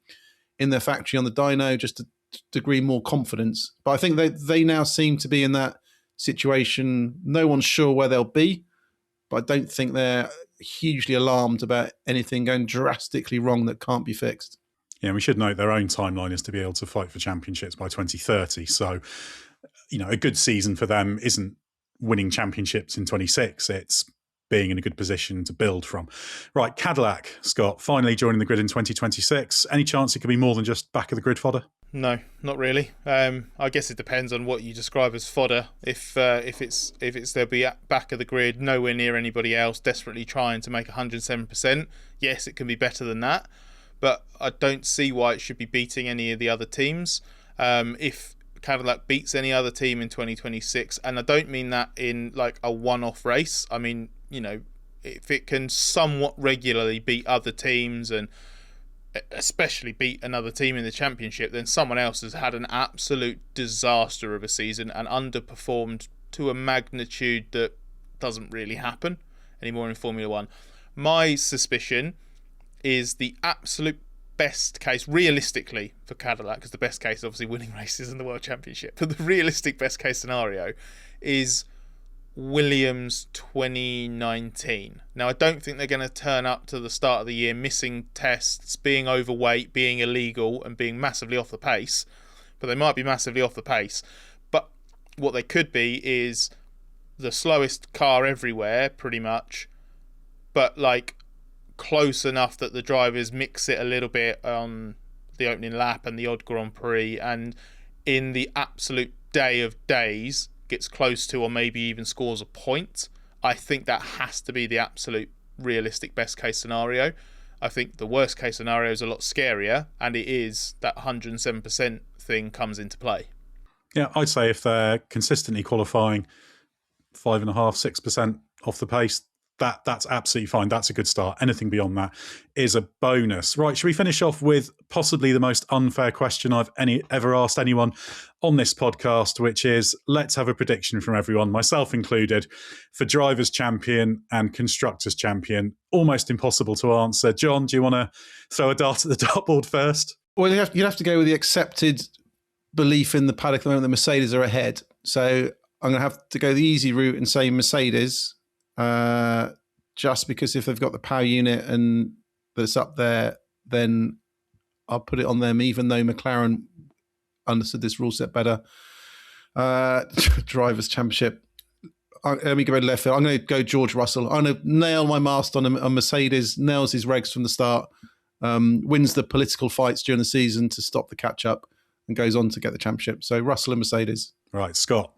in their factory on the dyno just to degree more confidence. But I think they now seem to be in that situation. No one's sure where they'll be, but I don't think they're hugely alarmed about anything going drastically wrong that can't be fixed. Yeah, we should note their own timeline is to be able to fight for championships by 2030. So, a good season for them isn't winning championships in 26. It's being in a good position to build from. Right, Cadillac, Scott, finally joining the grid in 2026. Any chance it could be more than just back of the grid fodder? No, not really. I guess it depends on what you describe as fodder. If it's they'll be at back of the grid, nowhere near anybody else, desperately trying to make 107%. Yes, it can be better than that, but I don't see why it should be beating any of the other teams. If Cadillac beats any other team in 2026, and I don't mean that in like a one-off race. I mean, if it can somewhat regularly beat other teams and especially beat another team in the championship, then someone else has had an absolute disaster of a season and underperformed to a magnitude that doesn't really happen anymore in Formula One. My suspicion is the absolute best case, realistically, for Cadillac, because the best case is obviously winning races in the World Championship, but the realistic best case scenario is Williams 2019. Now, I don't think they're going to turn up to the start of the year missing tests, being overweight, being illegal, and being massively off the pace, but they might be massively off the pace. But what they could be is the slowest car everywhere, pretty much, but like close enough that the drivers mix it a little bit on the opening lap and the odd Grand Prix, and in the absolute day of days gets close to or maybe even scores a point. I think that has to be the absolute realistic best case scenario. I think the worst case scenario is a lot scarier, and it is that 107% thing comes into play. Yeah, I'd say if they're consistently qualifying 5.5%, 6% off the pace, that's absolutely fine. That's a good start. Anything beyond that is a bonus. Right, should we finish off with possibly the most unfair question I've ever asked anyone on this podcast, which is, let's have a prediction from everyone, myself included, for Drivers' Champion and Constructors' Champion. Almost impossible to answer. John, do you want to throw a dart at the dartboard first? Well, you'd have to go with the accepted belief in the paddock at the moment. The Mercedes are ahead. So I'm going to have to go the easy route and say Mercedes. Just because if they've got the power unit and that's up there, then I'll put it on them, even though McLaren understood this rule set better. Drivers' Championship. Let me go left field. I'm going to go George Russell. I'm going to nail my mast on Mercedes, nails his regs from the start, wins the political fights during the season to stop the catch-up, and goes on to get the championship. So Russell and Mercedes. Right, Scott.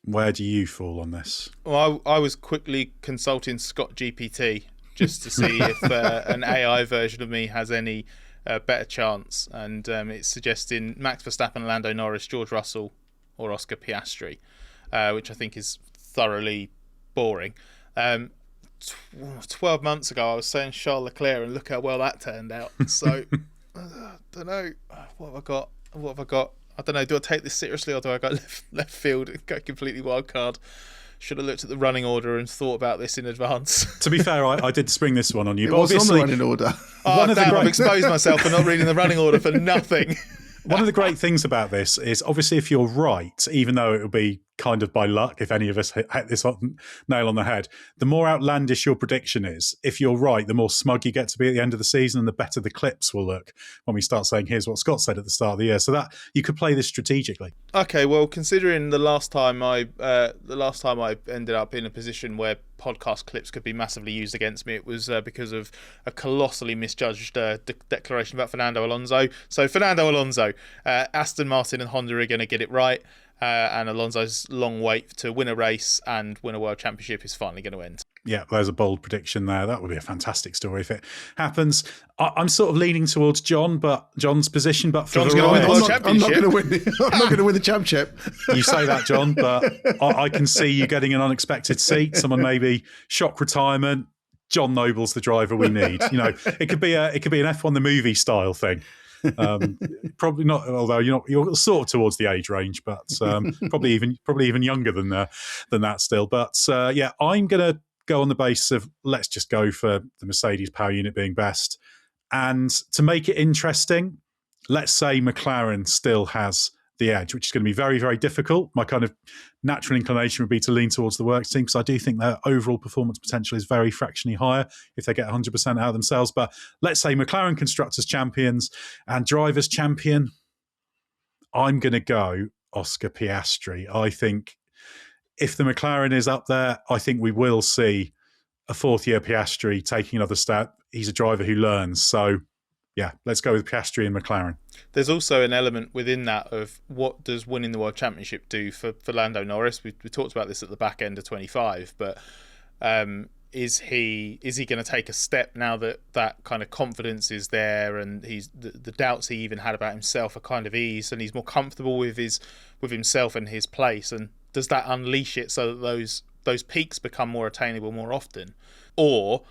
Where do you fall on this? Well, I was quickly consulting Scott GPT just to see if an AI version of me has any better chance, and it's suggesting Max Verstappen, Lando Norris, George Russell, or Oscar Piastri, which I think is thoroughly boring. 12 months ago, I was saying Charles Leclerc, and look how well that turned out. So, I don't know. What have I got? I don't know, do I take this seriously, or do I go left field and go completely wild card? Should have looked at the running order and thought about this in advance. To be fair, I did spring this one on you. It but was obviously, on the running order. I've exposed myself for not reading the running order for nothing. One of the great things about this is, obviously, if you're right, even though it will be kind of by luck if any of us hit this nail on the head, the more outlandish your prediction is, if you're right, the more smug you get to be at the end of the season, and the better the clips will look when we start saying, here's what Scott said at the start of the year. So that you could play this strategically. Okay, well, considering the last time I ended up in a position where podcast clips could be massively used against me, it was because of a colossally misjudged declaration about Fernando Alonso. So Fernando Alonso, Aston Martin and Honda are going to get it right. And Alonso's long wait to win a race and win a world championship is finally going to end. Yeah, there's a bold prediction there. That would be a fantastic story if it happens. I'm sort of leaning towards John's position, but for John's going to win the world championship. I'm not going to win the championship. You say that, John, but I can see you getting an unexpected seat. Someone maybe shock retirement. John Noble's the driver we need. It could be an F1 the movie style thing. Probably not, although you're sort of towards the age range, but probably even younger than that still. But yeah, I'm going to go on the basis of, let's just go for the Mercedes power unit being best, and to make it interesting, let's say McLaren still has the edge, which is going to be very, very difficult. My kind of natural inclination would be to lean towards the works team, because I do think their overall performance potential is very fractionally higher if they get 100% out of themselves. But let's say McLaren Constructors Champions and Drivers Champion, I'm going to go Oscar Piastri. I think if the McLaren is up there, I think we will see a fourth-year Piastri taking another step. He's a driver who learns. So yeah, let's go with Piastri and McLaren. There's also an element within that of what does winning the World Championship do for Lando Norris. We talked about this at the back end of 25, but is he going to take a step now that that kind of confidence is there, and he's the doubts he even had about himself are kind of eased, and he's more comfortable with himself and his place, and does that unleash it so that those peaks become more attainable more often? Or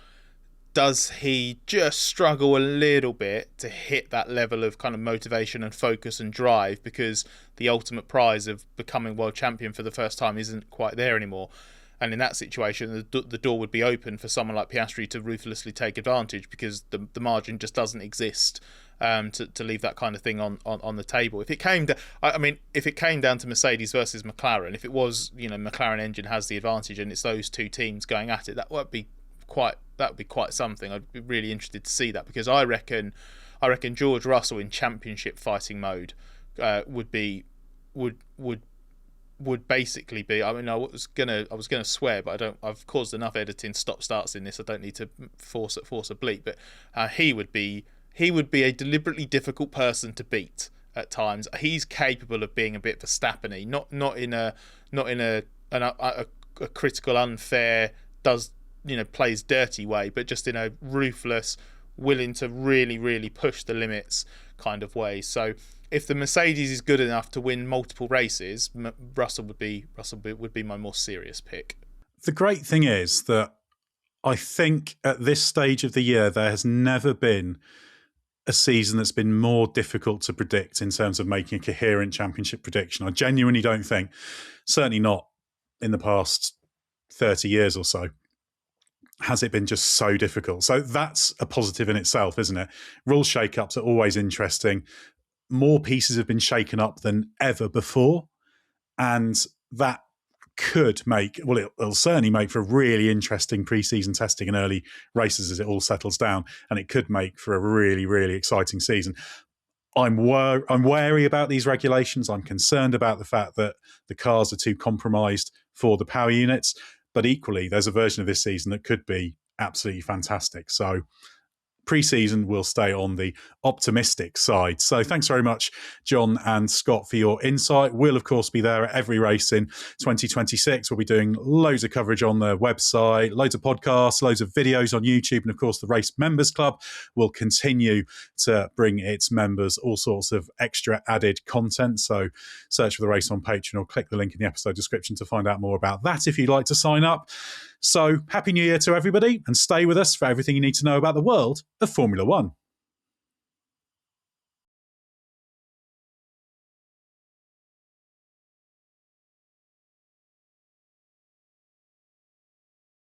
does he just struggle a little bit to hit that level of kind of motivation and focus and drive, because the ultimate prize of becoming world champion for the first time isn't quite there anymore? And in that situation, the door would be open for someone like Piastri to ruthlessly take advantage, because the margin just doesn't exist to leave that kind of thing on the table. If it came down to Mercedes versus McLaren, if it was, McLaren engine has the advantage and it's those two teams going at it, that would be quite something. I'd be really interested to see that, because I reckon George Russell in championship fighting mode would basically be. I mean, I was gonna swear, but I've caused enough editing stop starts in this. I don't need to force a bleep. But he would be a deliberately difficult person to beat at times. He's capable of being a bit Verstappen-y, not in a critical, unfair, plays dirty way, but just in a ruthless, willing to really, really push the limits kind of way. So if the Mercedes is good enough to win multiple races, Russell would be my more serious pick. The great thing is that I think at this stage of the year, there has never been a season that's been more difficult to predict in terms of making a coherent championship prediction. I genuinely don't think, certainly not in the past 30 years or so, has it been just so difficult. So that's a positive in itself, isn't it? Rule shake-ups are always interesting. More pieces have been shaken up than ever before, and that could make, well, it'll certainly make for a really interesting pre-season testing and early races as it all settles down, and it could make for a really, really exciting season. I'm wary about these regulations. I'm concerned about the fact that the cars are too compromised for the power units, but equally, there's a version of this season that could be absolutely fantastic. So pre-season will stay on the optimistic side. So thanks very much, John and Scott, for your insight. We'll, of course, be there at every race in 2026. We'll be doing loads of coverage on the website, loads of podcasts, loads of videos on YouTube, and, of course, the Race Members Club will continue to bring its members all sorts of extra added content. So search for the race on Patreon or click the link in the episode description to find out more about that if you'd like to sign up. So Happy New Year to everybody, and stay with us for everything you need to know about the world of Formula One.